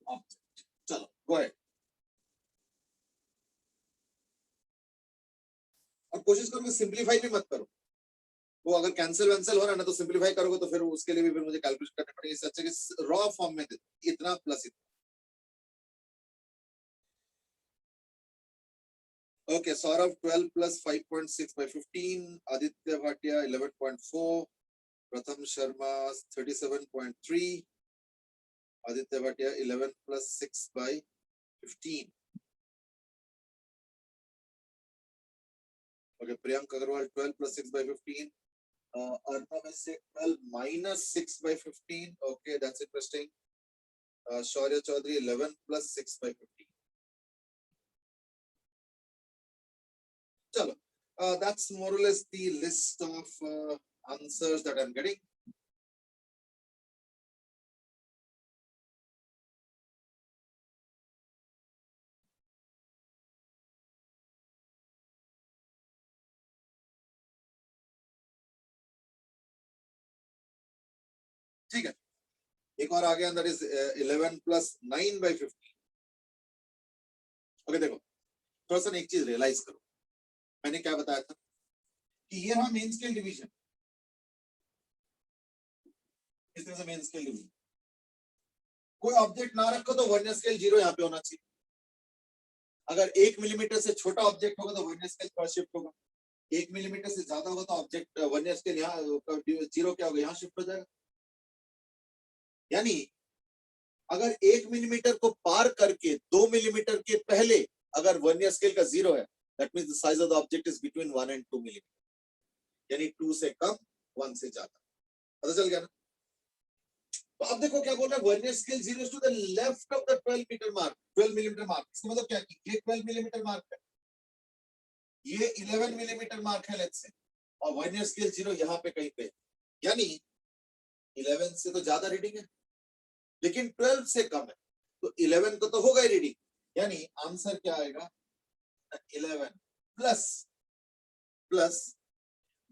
object. चलो go ahead. और कोशिश करो कि सिंपलीफाई भी मत करो, वो अगर कैंसिल वैंसिल हो रहा है ना तो सिंपलीफाई करोगे तो फिर उसके लिए भी फिर मुझे कैलकुलेट करने पड़ेंगे। इससे अच्छा कि रॉ फॉर्म में दे दो, इतना प्लस इतना। Okay, Saurabh 12 plus 5.6 by 15, Aditya Bhatia 11.4, प्रथम Sharma 37.3, Aditya Bhatia 11 plus 6 by 15. Okay, Priyank Agarwal 12 plus 6 by 15. Arnab has said 12 minus 6 by 15. Okay, that's interesting. Shaurya Chaudhary 11 plus 6 by 15. Chalo. That's more or less the list of answers that I'm getting. ठीक है, एक और आ गया, that is 11 plus 9 by 15. Okay, देखो थोड़ा सा एक चीज रियलाइज करो, मैंने क्या बताया था कि ये रहा मेन स्केल डिवीजन, इस तरह से मेन स्केल डिवीजन। कोई ऑब्जेक्ट ना रखो तो वर्नियर स्केल 0 यहाँ पे होना चाहिए। अगर 1 मिलीमीटर से छोटा ऑब्जेक्ट होगा तो वर्नियर स्केल थोड़ा शिफ्ट होगा, 1 मिलीमीटर से ज्यादा होगा तो ऑब्जेक्ट वर्नियर स्केल यहाँ 0 क्या होगा, यहाँ शिफ्ट हो जाएगा। यानी अगर 1 मिलीमीटर को पार करके 2 मिलीमीटर के पहले अगर वर्नियर स्केल का 0 है, that means the size of the object is between 1 and 2 millimetre, यानी 2 से कम 1 से ज्यादा। पता चल गया ना? तो अब देखो क्या बोल रहा है, vernier scale 0 is to the left of the 12 metre mark, 12 millimetre mark. इसका मतलब क्या है, ये 12 मिलीमीटर मार्क है, ये 11 मिलीमीटर मार्क है लेट्स से, और वर्नियर स्केल 0 यहाँ पे कहीं पे, यानी 11 से तो ज्यादा रीडिंग है लेकिन 12 से कम है, तो 11 को तो होगा ही रीडिंग, यानी आंसर क्या आएगा, 11 plus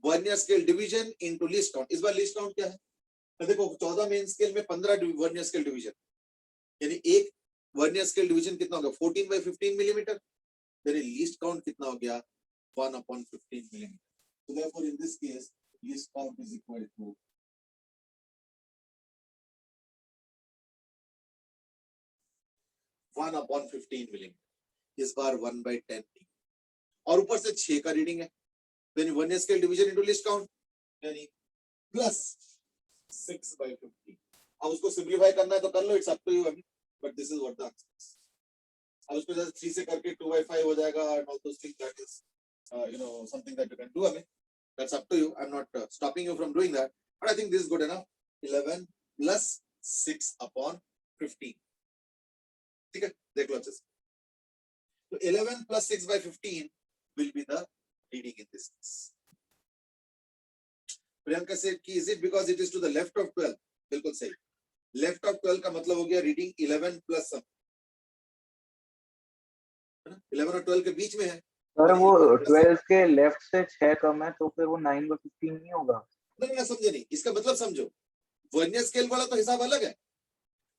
vernier scale division into least count. इस बार लीस्ट काउंट क्या है, तो देखो 14 मेन स्केल में 15 वर्नियर स्केल डिवीजन, यानी एक वर्नियर स्केल डिवीजन कितना होगा, 14 by 15 मिलीमीटर, यानी लीस्ट काउंट कितना हो गया, 1/15 millimetre. So therefore in this case least count is equal to 1/15 millimetre, इस बार 1/10 और ऊपर से 6 का रीडिंग है, यानी vernier scale division into least count, यानी प्लस 6/15। अब उसको सिंपलीफाई करना है तो कर लो, it's up to you, but this is what the answer is. अब उसको जैसे 3 से करके 2/5 हो जाएगा, and all those things, that is something that you can do. I mean, that's up to you. I'm not stopping you from doing that, but I think this is good enough. 11 plus 6/15, ठीक है, देख लो अच्छे से। तो 11 plus 6/15 will be the reading in this case. Priyanka said कि is it because it is to the left of 12? बिल्कुल सही, लेफ्ट ऑफ 12 का मतलब हो गया रीडिंग 11 प्लस सम, 11 और 12 के बीच में है। सर वो 12 के लेफ्ट से 6 कम है तो फिर वो 9/15 नहीं होगा। नहीं, समझे नहीं, इसका मतलब समझो, वर्नियर स्केल वाला तो हिसाब अलग है,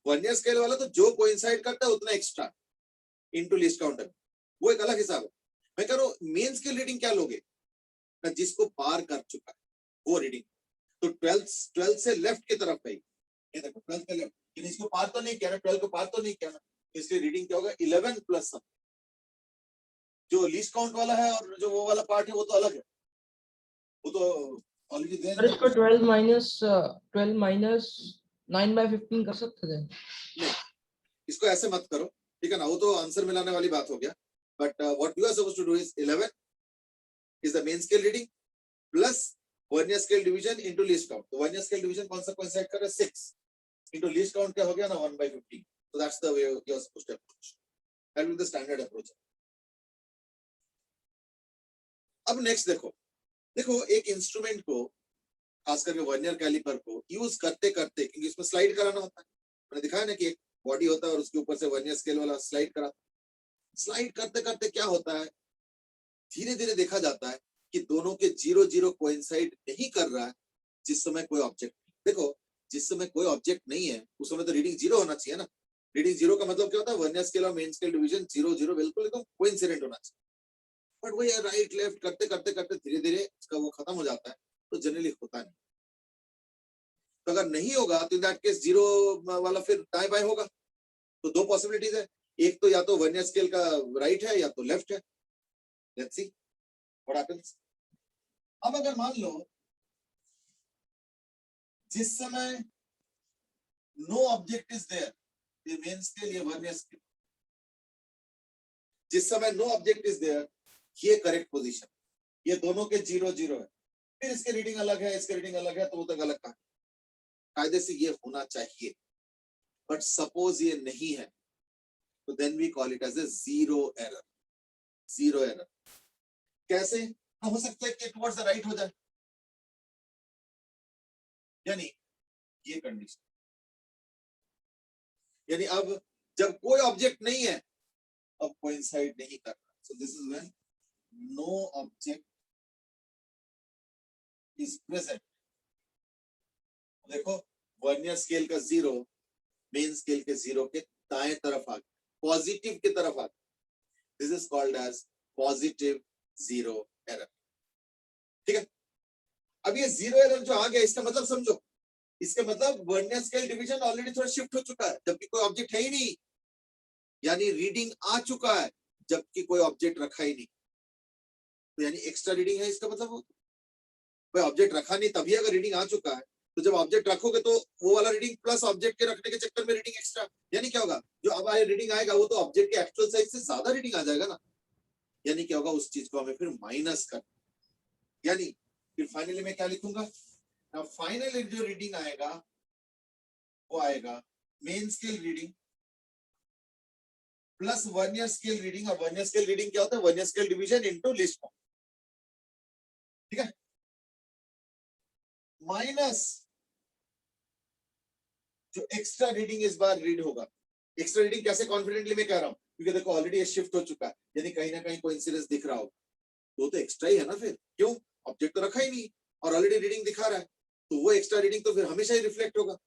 वर्नियर स्केल वाला तो जो कोइंसाइड करता है उतना एक्स्ट्रा इनटू लीस्ट काउंट है, वो एक अलग हिसाब है। मैं कह रहा हूँ मेन स्केल रीडिंग क्या लोगे, जिसको पार कर चुका है वो रीडिंग, तो 12 से लेफ्ट की तरफ गई, ये देखो 12 के लेफ्ट, लेकिन इसको पार तो नहीं किया ना, 12 को पार तो नहीं किया ना, इसलिए रीडिंग क्या होगा, 11 प्लस सम। जो लीस्ट काउंट वाला है और जो वो वाला पार्ट है वो तो अलग है, वो तो ऑलरेडी देयर। इसको 12 minus 9/15 कर सकते थे। नहीं, इसको ऐसे मत करो, ठीक है ना, वो तो आंसर मिलाने वाली बात हो गया, but what you are supposed to do is 11 is the main scale reading plus vernier scale division into least count. तो वर्नियर स्केल डिवीजन कौन सा कोइंसाइड कर रहा है, 6 इनटू लीस्ट काउंट क्या हो गया ना, 1/15। so that's the way you are supposed to approach, that will be the standard approach. अब नेक्स्ट देखो एक इंस्ट्रूमेंट को, खास करके वर्नियर कैलिपर को यूज करते करते, क्योंकि इसमें स्लाइड कराना होता है, मैंने दिखाया ना कि एक बॉडी होता है और उसके ऊपर से वर्नियर स्केल वाला स्लाइड कराता है। स्लाइड करते करते क्या होता है, धीरे धीरे देखा जाता है कि दोनों के 0 कोइंसाइड नहीं कर रहा है जिस समय कोई ऑब्जेक्ट। देखो जिस समय कोई ऑब्जेक्ट नहीं है उस समय तो रीडिंग 0 होना चाहिए ना, रीडिंग 0 का मतलब क्या होता है, वर्नियर स्केल और मेन स्केल डिवीजन 0 बिल्कुल एकदम कोइंसिडेंट होना चाहिए, बट वो राइट लेफ्ट करते करते करते धीरे धीरे इसका वो खत्म हो जाता है, तो जनरली होता नहीं। तो अगर नहीं होगा तो इन दैट केस जीरो वाला फिर दाएं बाएं होगा। तो दो पॉसिबिलिटीज है, एक तो या तो वर्नियर स्केल का राइट है या तो लेफ्ट है। Let's see what happens. अब अगर मान लो जिस समय नो ऑब्जेक्ट इज देयर, ये मेन स्केल ये वर्नियर स्केल, जिस समय नो ऑब्जेक्ट इज देयर ये करेक्ट पोजीशन, ये दोनों के 0 0 है। फिर इसके रीडिंग अलग है, इसके रीडिंग अलग है, तो वो तक अलग कहा कायदे से ये होना चाहिए। बट सपोज ये नहीं है तो then we call it as a zero error. Zero error कैसे हो सकता है कि टुवर्ड्स द राइट हो जाए, यानी ये कंडीशन, यानी अब जब कोई ऑब्जेक्ट नहीं है अब कोइंसाइड नहीं कर रहा, so this is when no object is present. देखो वर्नियर स्केल का 0 मेन स्केल के 0 के दाएं तरफ आ गया, पॉजिटिव की तरफ आ गया। This is called as positive zero error. ठीक है, अब ये जीरो एरर जो आ गया इसका मतलब समझो, इसका मतलब वर्नियर स्केल डिवीजन ऑलरेडी थोड़ा शिफ्ट हो चुका है, जबकि कोई ऑब्जेक्ट है ही नहीं, यानी रीडिंग आ चुका है जबकि कोई ऑब्जेक्ट रखा ही नहीं। तो यानी एक्स्ट्रा रीडिंग है, इसका मतलब कोई ऑब्जेक्ट रखा नहीं तभी अगर रीडिंग आ चुका है, तो जब ऑब्जेक्ट रखोगे तो वो वाला रीडिंग प्लस ऑब्जेक्ट के रखने के चक्कर में रीडिंग एक्स्ट्रा, यानी क्या होगा, जो अब आए रीडिंग आएगा वो तो ऑब्जेक्ट के एक्चुअल साइज से ज्यादा रीडिंग आ जाएगा ना, यानी क्या होगा उस चीज को हमें फिर माइनस कर, यानी फिर फाइनली मैं क्या लिखूंगा, ना फाइनली जो रीडिंग आएगा वो आएगा main scale reading plus vernier scale reading. और वर्नियर स्केल रीडिंग क्या होता है, vernier scale division into least count. ठीक है, माइनस जो एक्स्ट्रा रीडिंग इस बार रीड होगा। एक्स्ट्रा रीडिंग कैसे कॉन्फिडेंटली मैं कह रहा हूं, क्योंकि देखो ऑलरेडी ये शिफ्ट हो चुका है, यानी कहीं ना कहीं कोइंसिडेंस दिख रहा होगा, तो एक्स्ट्रा ही है ना, फिर क्यों, ऑब्जेक्ट तो रखा ही नहीं और ऑलरेडी रीडिंग दिखा रहा है, तो वो एक्स्ट्रा रीडिंग तो फिर हमेशा ही रिफ्लेक्ट होगा,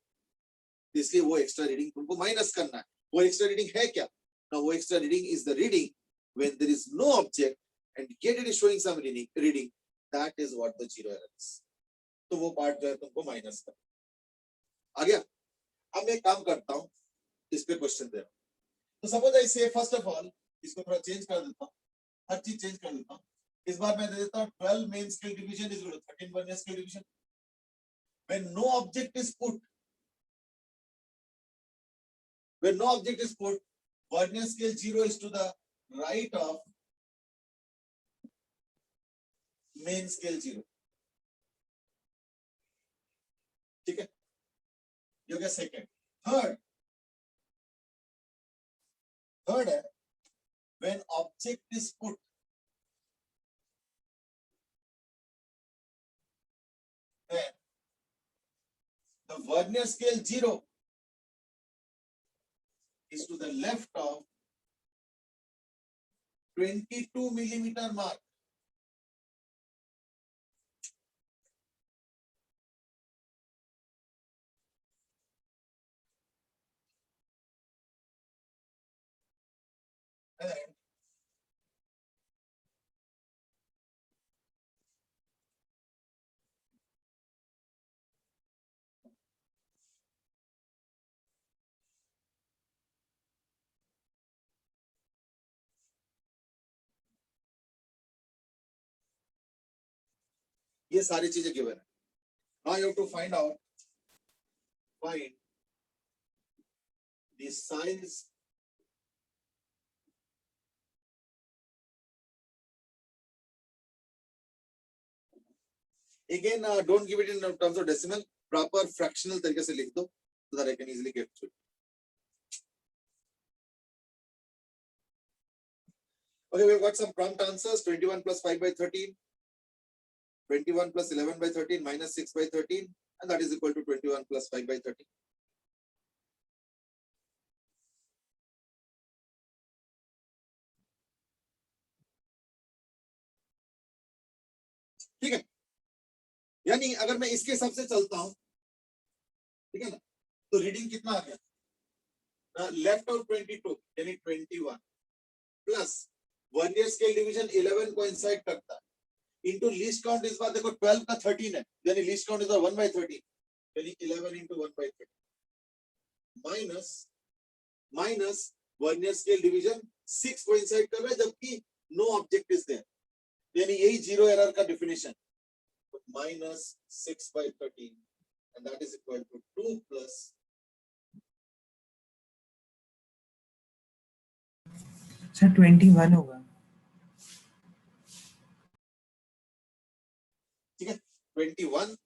इसलिए वो एक्स्ट्रा रीडिंग तुमको माइनस करना है। वो एक्स्ट्रा रीडिंग है क्या, ना वो extra reading is the reading when there is no object and yet it is showing some reading, that is what the zero error is। तो वो पार्ट जो है तुमको माइनस कर आ गया। अब मैं काम करता हूं, इस पे क्वेश्चन दे रहा हूं। तो सपोज आई से फर्स्ट ऑफ ऑल इसको थोड़ा चेंज कर देता हूं, हर चीज चेंज कर देता हूं। इस बार मैं दे देता हूं 12 main scale division is 13 vernier scale division. when no object is put vernier scale 0 is to the right of main scale 0। ठीक है, ये हो गया सेकेंड। थर्ड है when object is put then the vernier scale 0 is to the left of 22 millimeter mark। And ये सारी चीजें गिवन है। Now you have to find the size again, don't give it in terms of decimal, proper fractional तरीके से लिख दो so that I can easily get through it। Okay, we've got some prompt answers। 21 plus 5 by 13, 21 plus 11 by 13 minus 6 by 13, and that is equal to 21 plus 5 by 13। ठीक है, यानी अगर मैं इसके हिसाब से चलता हूं, ठीक है ना, तो रीडिंग कितना आ गया, लेफ्ट और 22 यानी 21 plus vernier scale division 11 coincide करता है, into least count इस बार देखो 12 का 13 है, यानी least count is 1/13, यानी 11 into 1/13 minus vernier scale division 6 coincide कर रहा है जबकि नो ऑब्जेक्ट इज देयर, यानी यही जीरो एरर का definition, minus 6/13 and that is equal to 2 plus sir 21 होगा। ठीक है 21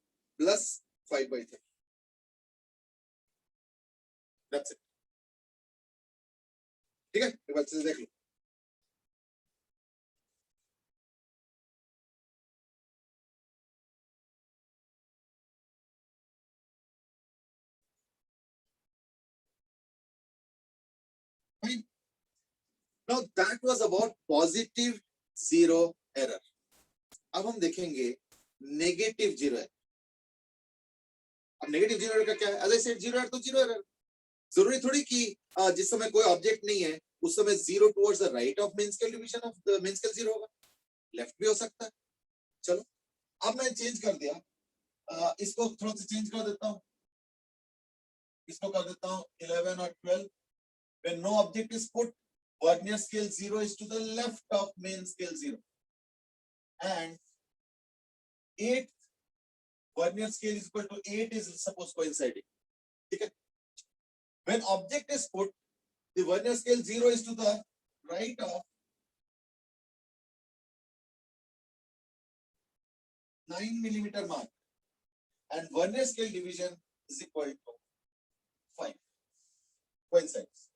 plus 5/3 that's it। ठीक है एक बार से देख लो। Fine. Now that was about positive zero error। अब हम देखेंगे नेगेटिव जीरो एरर। अब नेगेटिव जीरो एरर का क्या है? As I said zero error तो जीरो एरर, जरूरी थोड़ी कि जिस समय कोई ऑब्जेक्ट नहीं है उस समय zero towards the right of main scale division of the main scale zero होगा, लेफ्ट भी हो सकता है। चलो अब मैं चेंज कर दिया, इसको थोड़ा सा चेंज कर देता हूं, इसको कर देता हूं 11 और 12। when no object is put, vernier scale 0 is to the left of main scale 0 and 8 vernier scale is equal to 8 is suppose coinciding। ठीक है, when object is put, the vernier scale 0 is to the right of 9 millimeter mark and vernier scale division is equal to 5 coincides।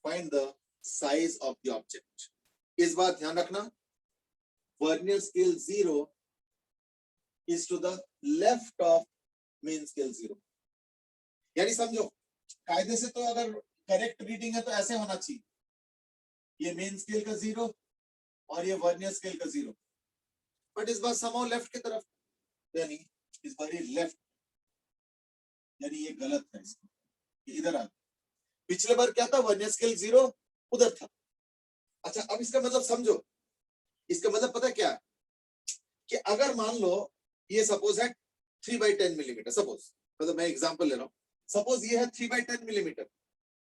Find the size of the object। इस बात ध्यान रखना, vernier scale 0 is to the left of main scale 0, यानी समझो कायदे से तो अगर करेक्ट रीडिंग है तो ऐसे होना चाहिए, ये मेन स्केल का 0 और ये वर्नियर स्केल का 0, बट इस बार समहाउ लेफ्ट की तरफ, यानी इस बार ये लेफ्ट, यानी ये गलत है, इसको इधर आ। पिछले बार क्या था, वर्नियर स्केल 0 उधर था। अच्छा अब इसका मतलब समझो, इसका मतलब पता क्या है कि अगर मान लो ये सपोज है 3/10 मिलीमीटर, सपोज, मतलब मैं एग्जांपल ले रहा हूं, सपोज ये है 3/10 मिलीमीटर,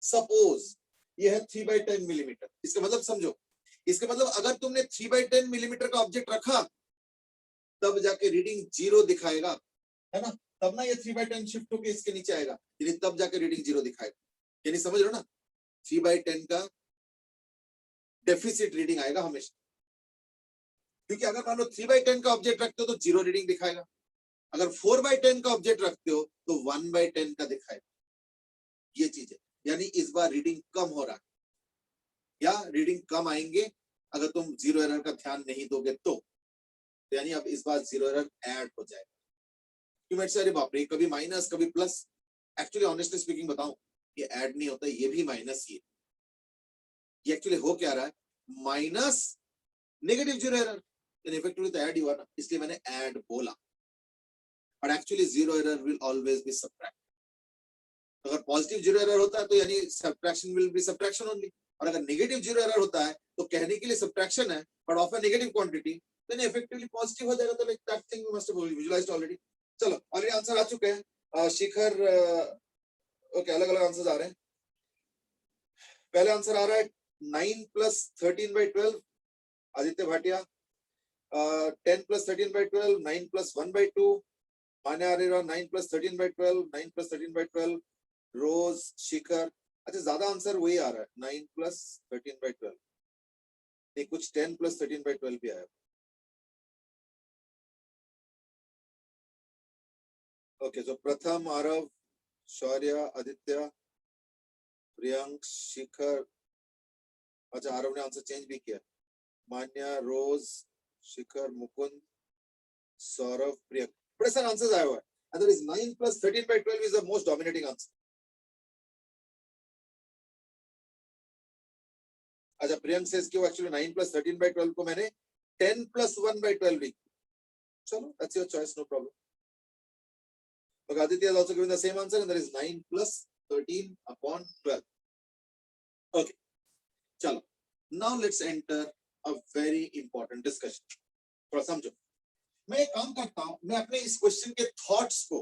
सपोज ये है 3/10 मिलीमीटर, इसका मतलब समझो, इसका मतलब अगर तुमने 3/10 मिलीमीटर का ऑब्जेक्ट रखा तब जाके रीडिंग 0 दिखाएगा, है ना, तब ना ये 3/10 शिफ्ट होके इसके नीचे आएगा, यानी तब जाके रीडिंग 0 दिखाएगा, यानी समझ रहे हो ना, 3/10 का डेफिसिट रीडिंग आएगा हमेशा, क्योंकि अगर मान लो 3/10 का ऑब्जेक्ट रखते हो तो 0 रीडिंग दिखाएगा, अगर 4/10 का ऑब्जेक्ट रखते हो तो 1/10 का दिखाएगा, ये चीज है। यानी इस बार रीडिंग कम हो रहा है, या रीडिंग कम आएंगे अगर तुम जीरो एरर का ध्यान नहीं दोगे तो, यानी अब इस बार जीरो एरर ऐड हो जाएगा। क्यों मेरे सारे बाप रे, कभी माइनस कभी प्लस, एक्चुअली ऑनेस्टली स्पीकिंग बताऊं ये ऐड नहीं होता, ये भी माइनस ही है, ये एक्चुअली हो क्या रहा है, minus negative zero error, effectively तो ऐड ही हुआ ना, इसलिए मैंने ऐड बोला, और actually zero error will always be subtract. अगर पॉजिटिव जीरो एरर होता है तो यानी subtraction will be subtraction only, और अगर नेगेटिव जीरो एरर होता है तो कहने के लिए सबट्रैक्शन है but of a negative quantity, then effectively positive हो जाएगा, तो like that thing we must have visualised already. चलो ऑलरेडी आंसर आ चुके हैं, शिखर ओके, अलग अलग आंसर्स आ रहे हैं। पहले आंसर आ रहा है 9 + 13/12, आदित्य भाटिया, 10 + 13/12, 9 + 1/2, मान्या आर्यरा 9 + 13/12, 9 + 13/12, रोज, शिखर, अच्छा ज्यादा आंसर वही आ रहा है 9 + 13/12, नहीं कुछ 10 + 13/12 भी आया। ओके सो प्रथम, आरव, शौर्य, आदित्य, प्रियंक, शिखर, अच्छा आरव ने आंसर चेंज भी किया, मान्या, रोज, शिखर, मुकुंद, सौरभ, प्रियंक, बड़े सारे आंसर्स आए हुए हैं, and that is 9 + 13/12 is the most dominating answer। अच्छा प्रियंक से इसके एक्चुअली 9 + 13/12 को मैंने 10 + 1/12 लिखा, चलो that's your choice, no problem। Okay, Aditya has also given the same answer and that is 9 + 13/12। Okay, chalo, now let's enter a very important discussion। थोड़ा समझो। मैं एक काम करता हूं, मैं अपने इस क्वेश्चन के थॉट्स को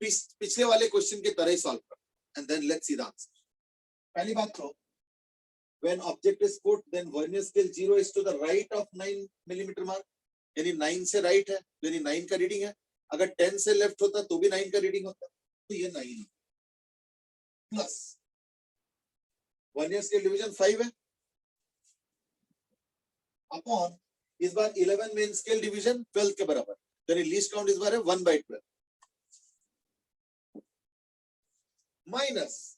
पिछले वाले क्वेश्चन के तरह ही सॉल्व करता हूं and then let's see the answer. पहली बात तो when object is put then vernier scale 0 is to the right of 9 millimeter mark, यानी 9 से राइट है, यानी 9 का रीडिंग है। अगर 10 से लेफ्ट होता तो भी 9 का रीडिंग होता, तो ये 9 है प्लस वर्नियर स्केल डिवीजन 5 है अपॉन इस बार 11 मेन स्केल डिवीजन 12 के बराबर, यानी लीस्ट काउंट इस बार है 1/12 माइनस,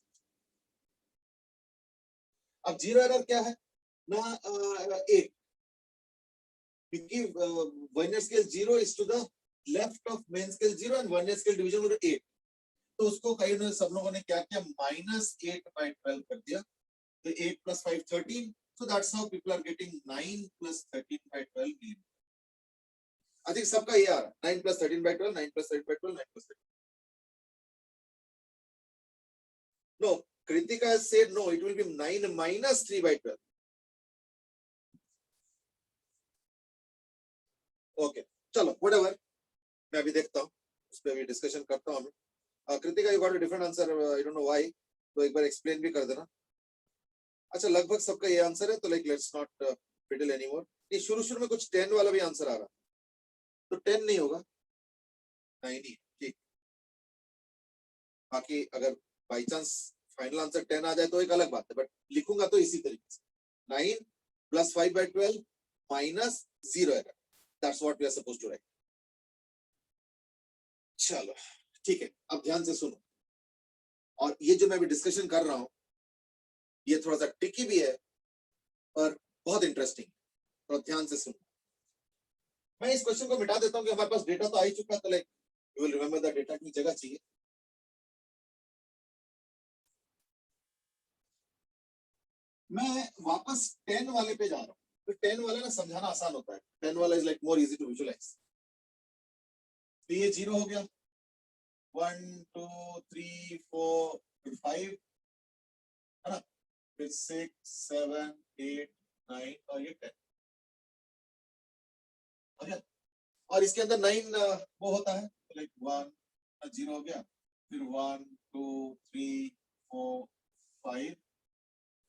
अब जीरो एरर क्या है ना 8, क्योंकि vernier scale 0 is to the left of main scale 0 and vernier scale division 8, तो उसको कई ने सब लोगों ने क्या किया -8/12 कर दिया, तो 8 + 5 13, so that's how people are getting 9 + 13/12 millimeter. I think सबका ये आ रहा है 9 + 13/12, 9 + 13/12, 9 + 13. No, Kritika has said no, it will be 9 - 3/12. Okay, चलो whatever, मैं अभी देखता हूँ, उस पर अभी डिस्कशन करता हूँ। Kritika you got a different answer, I don't know why, तो एक बार एक्सप्लेन भी कर देना। अच्छा, लगभग सबका ये आंसर है, तो like let's not fiddle anymore. ये शुरू में कुछ 10 वाला भी आंसर आ रहा, तो 10 नहीं होगा, 9 ही, ठीक। बाकी अगर बाई चांस फाइनल आंसर 10 आ जाए तो एक अलग बात है, बट लिखूंगा तो इसी तरीके से 9 + 5/12 - 0 error, that's what we are supposed to write. चलो ठीक है, अब ध्यान से सुनो, और ये जो मैं अभी डिस्कशन कर रहा हूं ये थोड़ा सा ट्रिकी भी है और बहुत इंटरेस्टिंग, तो ध्यान से सुनो। मैं इस क्वेश्चन को मिटा देता हूं कि हमारे पास डेटा तो आ ही चुका है, तो like you will remember the data की जगह चाहिए। मैं वापस 10 वाले पे जा रहा हूं, तो 10 वाला ना समझाना आसान होता है, 10 वाला is like more easy to visualise. तो ये 0 हो गया, 1 2 3 4 5 है ना, फिर 6 7 8 9 और ये 10 हो गया, और इसके अंदर 9 वो होता है, तो लाइक 1 0 हो गया, फिर 1 2 3 4 5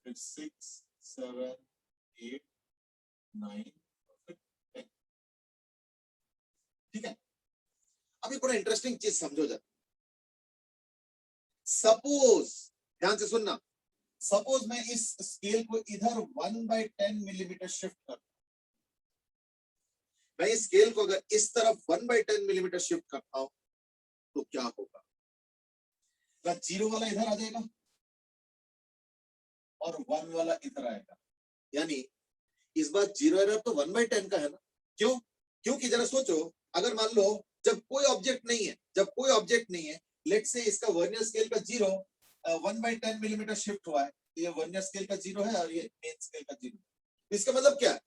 फिर 6 7 8 9 फिर 10, ठीक है। अभी बड़ा इंटरेस्टिंग चीज समझो जरा, सपोज ध्यान से सुनना, सपोज मैं इस स्केल को इधर 1/10 मिलीमीटर शिफ्ट कर, मैं इस स्केल को अगर इस तरफ 1/10 मिलीमीटर शिफ्ट करता हूं तो क्या होगा, ना 0 वाला इधर आ जाएगा और 1 वाला इधर आएगा, यानी इस बार 0 एरर तो 1/10 का है ना। क्यों? क्योंकि जरा सोचो, अगर मान लो जब कोई ऑब्जेक्ट नहीं है, लेट्स से इसका वर्नियर स्केल का 0 1/10 मिलीमीटर शिफ्ट हुआ है, तो ये वर्नियर स्केल का 0 है और ये मेन स्केल का 0, इसका मतलब क्या है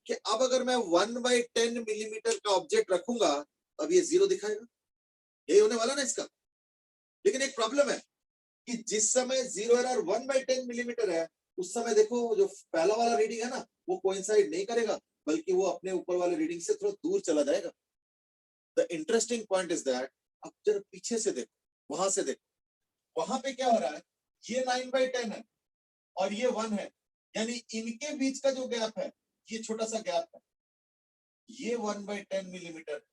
कि अब अगर मैं 1/10 मिलीमीटर का ऑब्जेक्ट रखूंगा, अब ये 0 दिखाएगा, यही होने वाला ना इसका। लेकिन एक प्रॉब्लम है कि जिस समय 0 एरर 1/10 मिलीमीटर है, उस समय देखो जो पहला वाला रीडिंग है ना, वो कोइंसाइड नहीं करेगा, बल्कि वो अपने ऊपर वाले रीडिंग से थोड़ा दूर चला जाएगा। The interesting point is that, अब जरा पीछे से देखो, वहां से देखो, वहां पे क्या हो रहा है, ये 9/10 है और ये 1 है, यानी इनके बीच का जो गैप है, ये छोटा सा गैप है, ये 1/10 मिलीमीटर।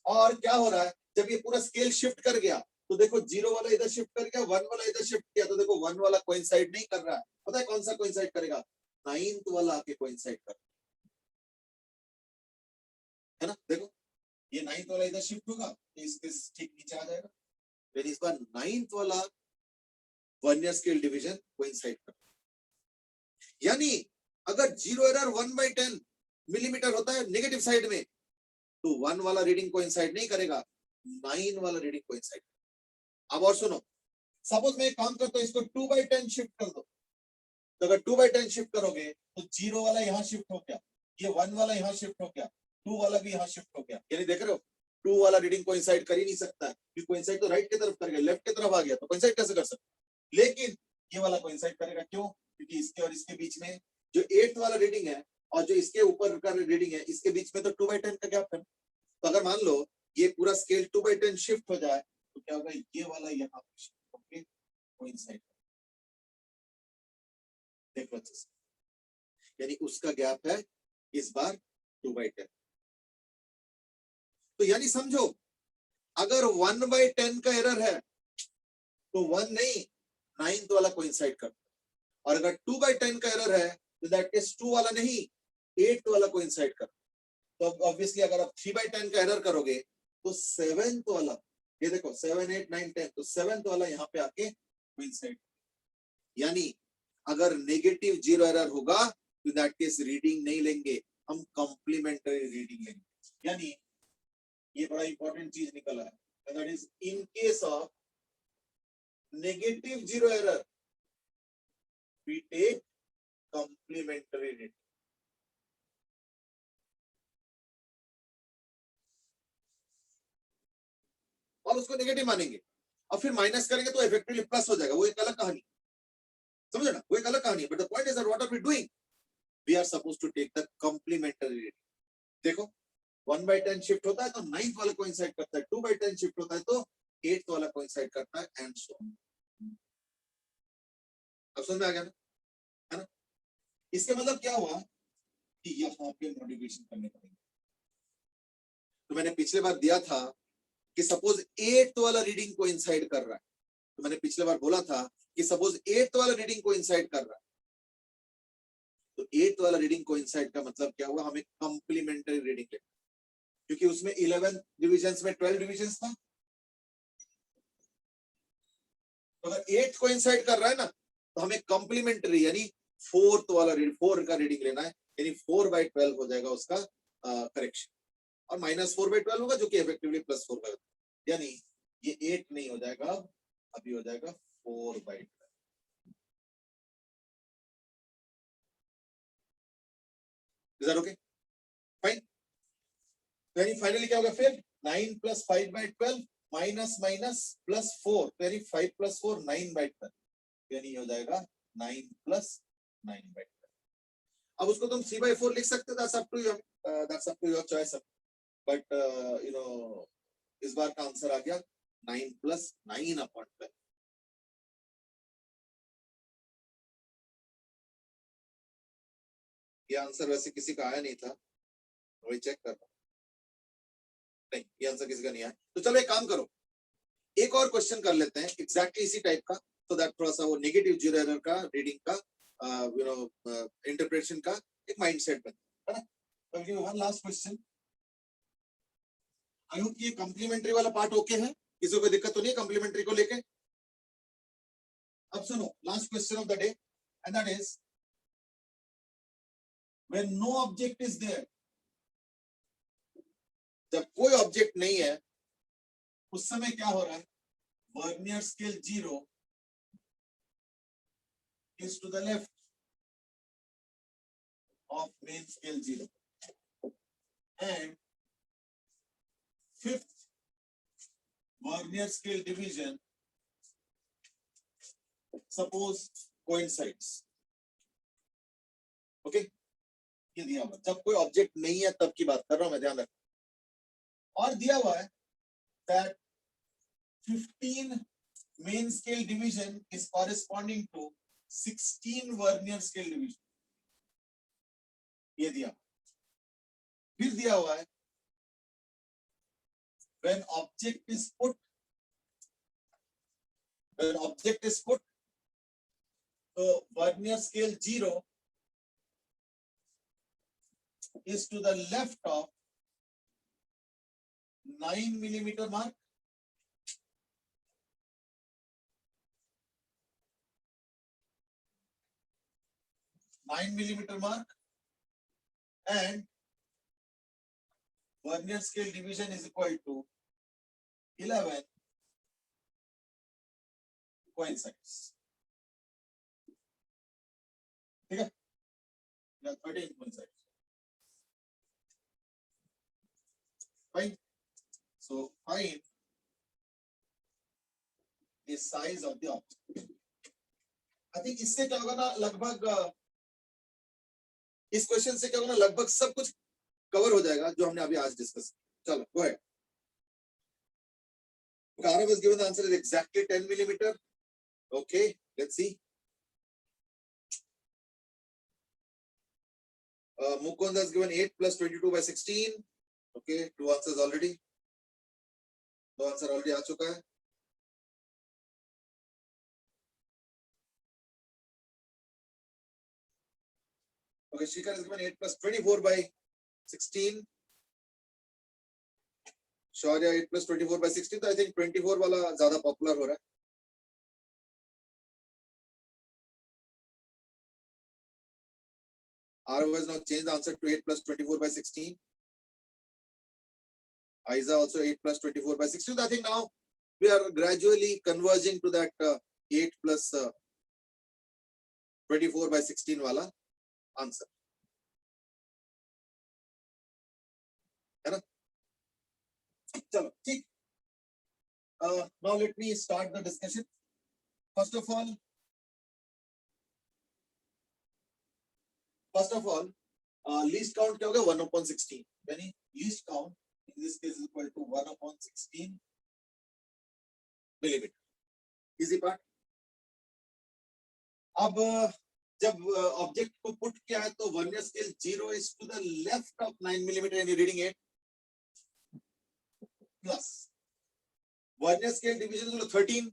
और क्या हो रहा है, जब ये पूरा स्केल शिफ्ट कर गया, तो देखो 0 वाला इधर शिफ्ट कर गया, 1 वाला इधर शिफ्ट किया, तो देखो 1 वाला कोइंसाइड नहीं कर रहा है। पता है कौन सा कोइंसाइड करेगा, 9th वाला आके कोइंसाइड कर, है ना। देखो ये 9th वाला इधर शिफ्ट होगा, तो इसके ठीक नीचे आ जाएगा, फिर इस बार 9th वाला वर्नियर स्केल डिवीजन कोइंसाइड कर, यानी अगर 0 एरर 1/10 मिलीमीटर होता है नेगेटिव साइड में, तो 1 वाला रीडिंग कोइंसाइड नहीं करेगा, 9 वाला रीडिंग कोइंसाइड। अब और सुनो, सपोज मैं एक काम करता हूं, इसको 2/10 शिफ्ट कर दो, तो अगर 2/10 शिफ्ट करोगे तो 0 वाला यहाँ शिफ्ट हो गया, ये 1 वाला यहाँ शिफ्ट हो गया, 2 वाला भी यहाँ शिफ्ट हो गया, यानी देख रहे हो 2 वाला रीडिंग कोइंसाइड कर ही नहीं सकता है, क्योंकि कोइंसाइड तो राइट की तरफ कर गया, लेफ्ट की तरफ आ गया, तो कोइंसाइड कैसे कर सकता, लेकिन ये वाला कोइंसाइड करेगा। क्यों? क्योंकि इसके और इसके बीच में जो 8th वाला रीडिंग है और जो इसके ऊपर का रीडिंग है इसके बीच में तो 2/10 का गैप है। तो अगर मान लो ये पूरा स्केल 2/10 शिफ्ट हो जाए तो क्या होगा, ये वाला यहाँ पे शिफ्ट होके कोइंसाइड, देखो अच्छे से, यानी उसका गैप है इस बार 2/10। तो यानी समझो अगर 1/10 का एरर है तो 1 नहीं 9 वाला कोइंसाइड करता है, और अगर 2/10 का एरर है तो दैट इज 2 वाला नहीं 8 वाला कोइंसाइड करता है। तो ऑब्वियसली अगर आप 3/10 का एरर करोगे तो 7th वाला, ये देखो 7 8 9 10, तो 7th वाला यहाँ पे आके कोइंसाइड, यानी अगर नेगेटिव 0 एरर होगा तो दैट केस रीडिंग नहीं लेंगे, हम कॉम्प्लीमेंट्री रीडिंग लेंगे। यानी ये बड़ा इंपॉर्टेंट चीज निकला है, that is in case of negative 0 error we take complementary reading. और उसको नेगेटिव मानेंगे और फिर माइनस करेंगे तो इफेक्टिवली प्लस हो जाएगा, वो एक अलग कहानी, समझो ना, वो एक अलग कहानी है। But the point is that what are we doing, we are supposed to take the complementary reading. देखो 1/10 शिफ्ट होता है तो 9th वाला कोइंसाइड करता है, 2/10 शिफ्ट होता है तो 8th वाला कोइंसाइड करता है, एंड सो ऑन। अब समझ में आ गया ना, है ना? इसके मतलब क्या हुआ कि यहाँ पे मॉडिफिकेशन करने पड़ेंगे। तो मैंने पिछले बार दिया था कि सपोज 8th वाला रीडिंग कोइंसाइड कर रहा है, तो मैंने पिछले बार बोला था कि सपोज 8th वाला रीडिंग कोइंसाइड कर रहा है, तो 8th वाला रीडिंग कोइंसाइड का मतलब क्या हुआ, हमें कॉम्प्लीमेंट्री रीडिंग लेना, क्योंकि उसमें 11 डिविजन्स में 12 डिविजन्स था। तो अगर 8th कोइंसाइड कर रहा है ना तो हमें कॉम्प्लीमेंट्री यानी 4th वाला 4 का रीडिंग लेना है, यानी 4/12 हो जाएगा उसका करेक्शन, और -4/12 होगा जो कि इफेक्टिवली +4/12, यानी ये 8 नहीं हो जाएगा, अभी हो जाएगा 4/12। Is that okay? फाइन। यानी फाइनली क्या होगा फिर 9 + 5/12 माइनस +4, यानी 5 + 4 9/12, यानी हो जाएगा 9 + 9/12। अब उसको तुम 3/4 लिख सकते हो, that's up to your choice, but you know इस बार का आंसर आ गया 9 + 9/12। ये आंसर वैसे किसी का आया नहीं था, वही चेक कर रहा, नहीं ये आंसर किसी का नहीं आया। तो चलो एक काम करो, एक और क्वेश्चन कर लेते हैं एग्जैक्टली इसी टाइप का, तो दैट थोड़ा सा वो नेगेटिव 0 एरर का रीडिंग का यू नो इंटरप्रेशन का एक माइंडसेट बनता है ना। तो give one last question, I hope ये कॉम्प्लीमेंट्री वाला पार्ट ओके है, किसी को दिक्कत तो नहीं है कॉम्प्लीमेंट्री को लेके? अब सुनो last question of the day, and that is when no object is there, जब कोई ऑब्जेक्ट नहीं है उस समय क्या हो रहा है, vernier scale 0 is to the left of main scale 0, and 5th vernier scale division suppose coincides. Okay, ये दिया हुआ जब कोई ऑब्जेक्ट नहीं है तब की बात कर रहा हूं मैं, ध्यान रखना। और दिया हुआ है that 15 main scale division is corresponding to 16 vernier scale division, ये दिया। फिर दिया हुआ है when object is put so vernier scale 0 is to the left of 9 millimeter mark, and vernier scale division is equal to 11 coincides, ठीक है, या 13 coincides, fine. So find the size of the object. I think इससे क्या होगा ना, लगभग इस क्वेश्चन से क्या होगा ना, लगभग सब कुछ कवर हो जाएगा जो हमने अभी आज डिस्कस किया। चलो go ahead. Gaurav has given the answer is exactly 10 millimeter. Okay, let's see. Mukund has given 8 plus 22 by 16. Okay, two answers already. दो आंसर ऑलरेडी आ चुका है। Okay, Shikhar has given 8 plus 24 by 16. Shaurya 8 plus 24 by 16. तो I think 24 वाला ज्यादा पॉपुलर हो रहा है। Arav has now changed the answer to 8 plus 24 by 16. Aiza also 8 plus 24 by 16. So I think now we are gradually converging to that 8 plus 24 by 16 wala answer. है ना? चलो ठीक। Now let me start the discussion. First of all, least count क्या होगा 1/16. यानी least count in this case is equal to 1/16 millimeter. Easy part. अब जब ऑब्जेक्ट को पुट किया है तो vernier scale 0 is to the left of 9 millimeter and you're reading it plus vernier scale division is 13,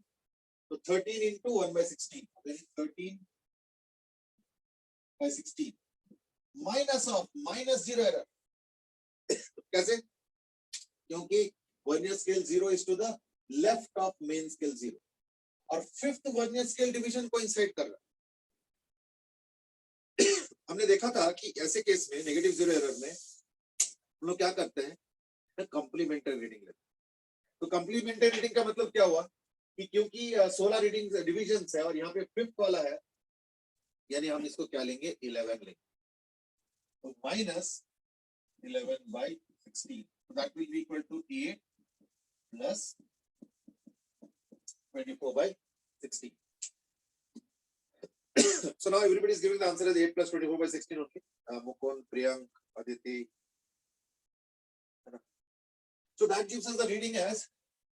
तो 13 into 1/16, then 13 by 16 minus of -0 error. कैसे? क्योंकि vernier scale 0 is to the left of main scale 0 और fifth vernier scale division coincide कर रहा है। हमने देखा था कि ऐसे केस में नेगेटिव 0 एरर में हम लोग क्या करते हैं, कॉम्प्लीमेंट्री रीडिंग लेते हैं। तो कॉम्प्लीमेंट्री रीडिंग का मतलब क्या हुआ कि क्योंकि 16 रीडिंग डिवीजन है और यहाँ पे फिफ्थ वाला है, यानी हम इसको क्या लेंगे 11 लेंगे, तो -11/16, so that will be equal to 8 plus 24/16. So now everybody is giving the answer as 8 plus 24/16 only. Mukund, Priyank, Aditi. So that gives us the reading as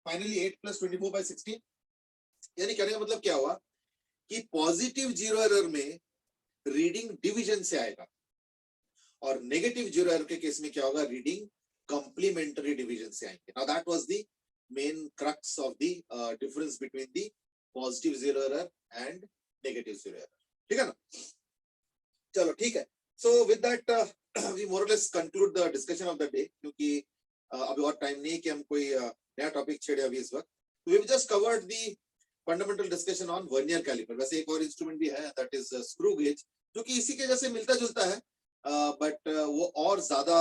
finally 8 plus 24/16. यानी कहने का मतलब क्या हुआ कि पॉजिटिव 0 एरर में रीडिंग डिवीजन से आएगा और नेगेटिव 0 एरर के केस में क्या होगा, रीडिंग कॉम्प्लीमेंट्री डिवीजन से आएंगे. Now that was the main crux of the difference between the positive 0 error and negative 0 error. ठीक है ना? चलो ठीक है. So with that we more or less conclude the discussion of the day, क्योंकि अभी और टाइम नहीं कि हम कोई नया टॉपिक छेड़े अभी इस वक्त. We have just covered the fundamental discussion on vernier caliper. वैसे एक और इंस्ट्रूमेंट भी है, that is screw gauge, जो कि इसी के जैसे मिलता जुलता है, बट वो और ज्यादा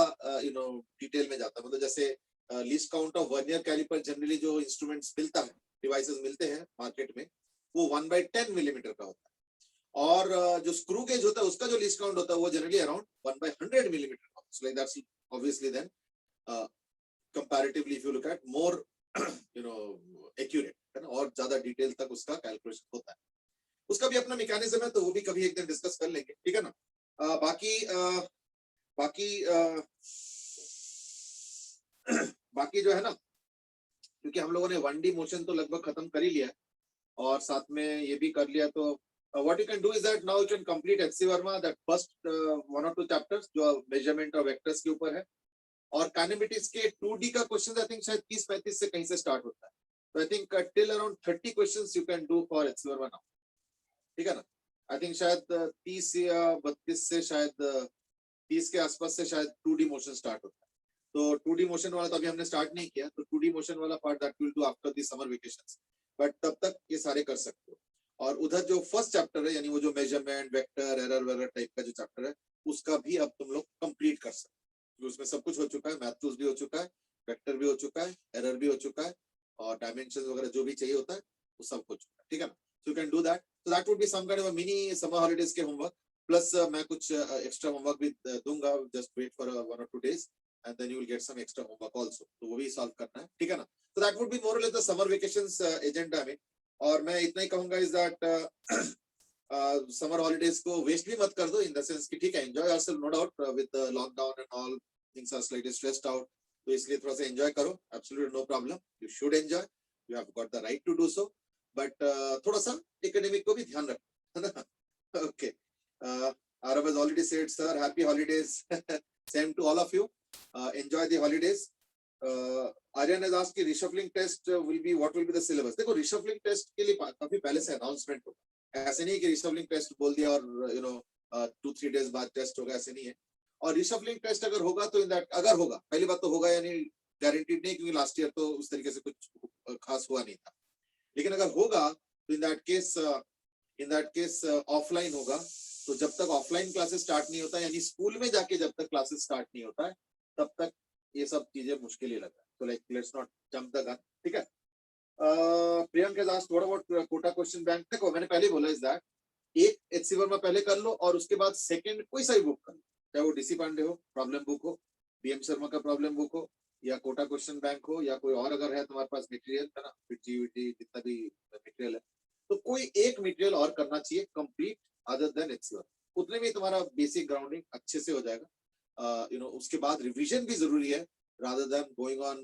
डिटेल में जाता है. मतलब जैसे least count of vernier calliper generally जो इंस्ट्रूमेंट्स मिलता है, डिवाइसेस मिलते हैं मार्केट में, वो 1/10 मिलीमीटर का होता है, और जो स्क्रू गेज होता है उसका जो लीस्ट काउंट होता है वो जनरली अराउंड 1/100 मिलीमीटर का. So like that's obviously then comparatively if you look at more accurate, है ना, और ज्यादा डिटेल तक उसका कैलकुलेशन होता है. उसका भी अपना मैकेनिज्म है, तो वो भी कभी एक दिन डिस्कस कर लेंगे. ठीक है ना? बाकी जो है ना, क्योंकि हम लोगों ने 1D मोशन तो लगभग खत्म कर ही लिया है और साथ में ये भी कर लिया, तो what you can do is that now you can complete HC Verma, that first 1 or 2 chapters जो मेजरमेंट और वेक्टर्स के ऊपर है, और काइनेमेटिक्स के 2D का क्वेश्चन आई थिंक शायद 30-35 से कहीं से स्टार्ट होता है. तो I think till around 30 questions you can do for HC Verma now. ठीक है ना? आई थिंक शायद 30 या 32 से शायद 30 के आसपास से शायद 2D मोशन स्टार्ट होता है. तो 2D मोशन वाला तो अभी हमने स्टार्ट नहीं किया, तो 2D मोशन वाला part that will do after the summer vacations, but तब तक ये सारे कर सकते हो. और उधर जो फर्स्ट चैप्टर है, यानी वो जो मेजरमेंट, वेक्टर, एरर वेरर टाइप का जो चैप्टर है, उसका भी अब तुम लोग कंप्लीट कर सकते हो. उसमें सब कुछ हो चुका है, मैथ्स भी हो चुका है, वेक्टर भी हो चुका है, एरर भी हो चुका है, और डायमेंशंस वगैरह जो भी चाहिए होता है वो सब हो चुका है. ठीक है ना? So you can do that. So that would be some kind of a mini summer holidays के homework. Plus मैं कुछ extra homework भी दूंगा. Just wait for 1 or 2 days, and then you will get some extra homework also. तो वो भी solve करना है. ठीक है ना? So that would be more or less the summer vacations agenda में. और मैं इतना ही कहूँगा is that समर हॉलीडेज को वेस्ट भी मत कर दो, इन द सेंस कि ठीक है enjoy yourself, no doubt with the lockdown and all things are slightly stressed out, तो इसलिए थोड़ा सा एंजॉय करो, absolutely no problem, you should enjoy, you have got the right to do so, but थोड़ा सा एकेडमिक को भी ध्यान रखो, है ना? Okay, Arav has already said, sir, happy holidays. Same to all of you. Enjoy the holidays. Aryan has asked कि reshuffling test will be, what will be the syllabus? देखो reshuffling test के लिए काफी पहले से announcement होगा, ऐसे नहीं कि reshuffling test बोल दिया और you know 2-3 days बाद test होगा, ऐसे नहीं है. और reshuffling test अगर होगा तो in that, अगर होगा, पहली बात तो होगा यानी guaranteed नहीं, क्योंकि last year तो उस तरीके से कुछ खास हुआ नहीं था, लेकिन अगर होगा तो in that case offline होगा. तो जब तक ऑफलाइन क्लासेस स्टार्ट नहीं होता है, यानी स्कूल में जाके जब तक क्लासेस स्टार्ट नहीं होता है, तब तक ये सब चीजें मुश्किल ही लगता है. तो like let's not jump the gun, ठीक है? Priyank has asked what about Kota question bank. देखो मैंने पहले ही बोला इज दैट एक एचसी वर्मा पहले कर लो और उसके बाद सेकंड कोई सा भी बुक कर लो, चाहे वो डीसी पांडे हो प्रॉब्लम बुक हो, बीएम शर्मा का प्रॉब्लम बुक हो, या कोटा क्वेश्चन बैंक हो, या कोई और अगर है तुम्हारे पास मटेरियल, है ना, जीवीटी जितना भी मटेरियल है, तो कोई एक मटेरियल और करना चाहिए complete other than HC Verma. उतने में तुम्हारा बेसिक ग्राउंडिंग अच्छे से हो जाएगा. यू नो उसके बाद रिवीजन भी जरूरी है, rather than going on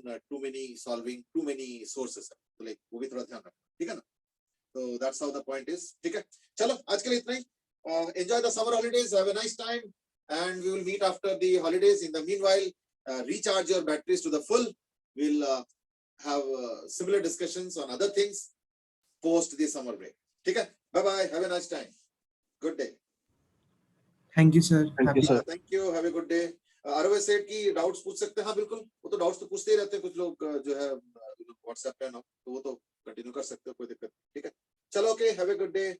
solving too many sources. तो लाइक वो भी थोड़ा ध्यान रखना, ठीक है ना? तो that's how the point is. ठीक है, चलो आज के लिए इतना ही. Enjoy the summer holidays, have a nice time, and we will meet after the holidays. In the meanwhile, recharge your batteries to the full. We'll have similar discussions on other things post the summer break. ठीक है, bye bye, have a nice time, good day. Thank you, sir. Thank you, Happy- sir. Thank you, have a good day. Arvind सेठ की डाउट्स पूछ सकते हैं? हाँ बिल्कुल, वो तो डाउट्स तो पूछते ही रहते हैं कुछ लोग जो है व्हाट्सएप पे ना, तो वो तो कंटिन्यू कर सकते हो, कोई दिक्कत नहीं, ठीक है? चलो okay, have a good day.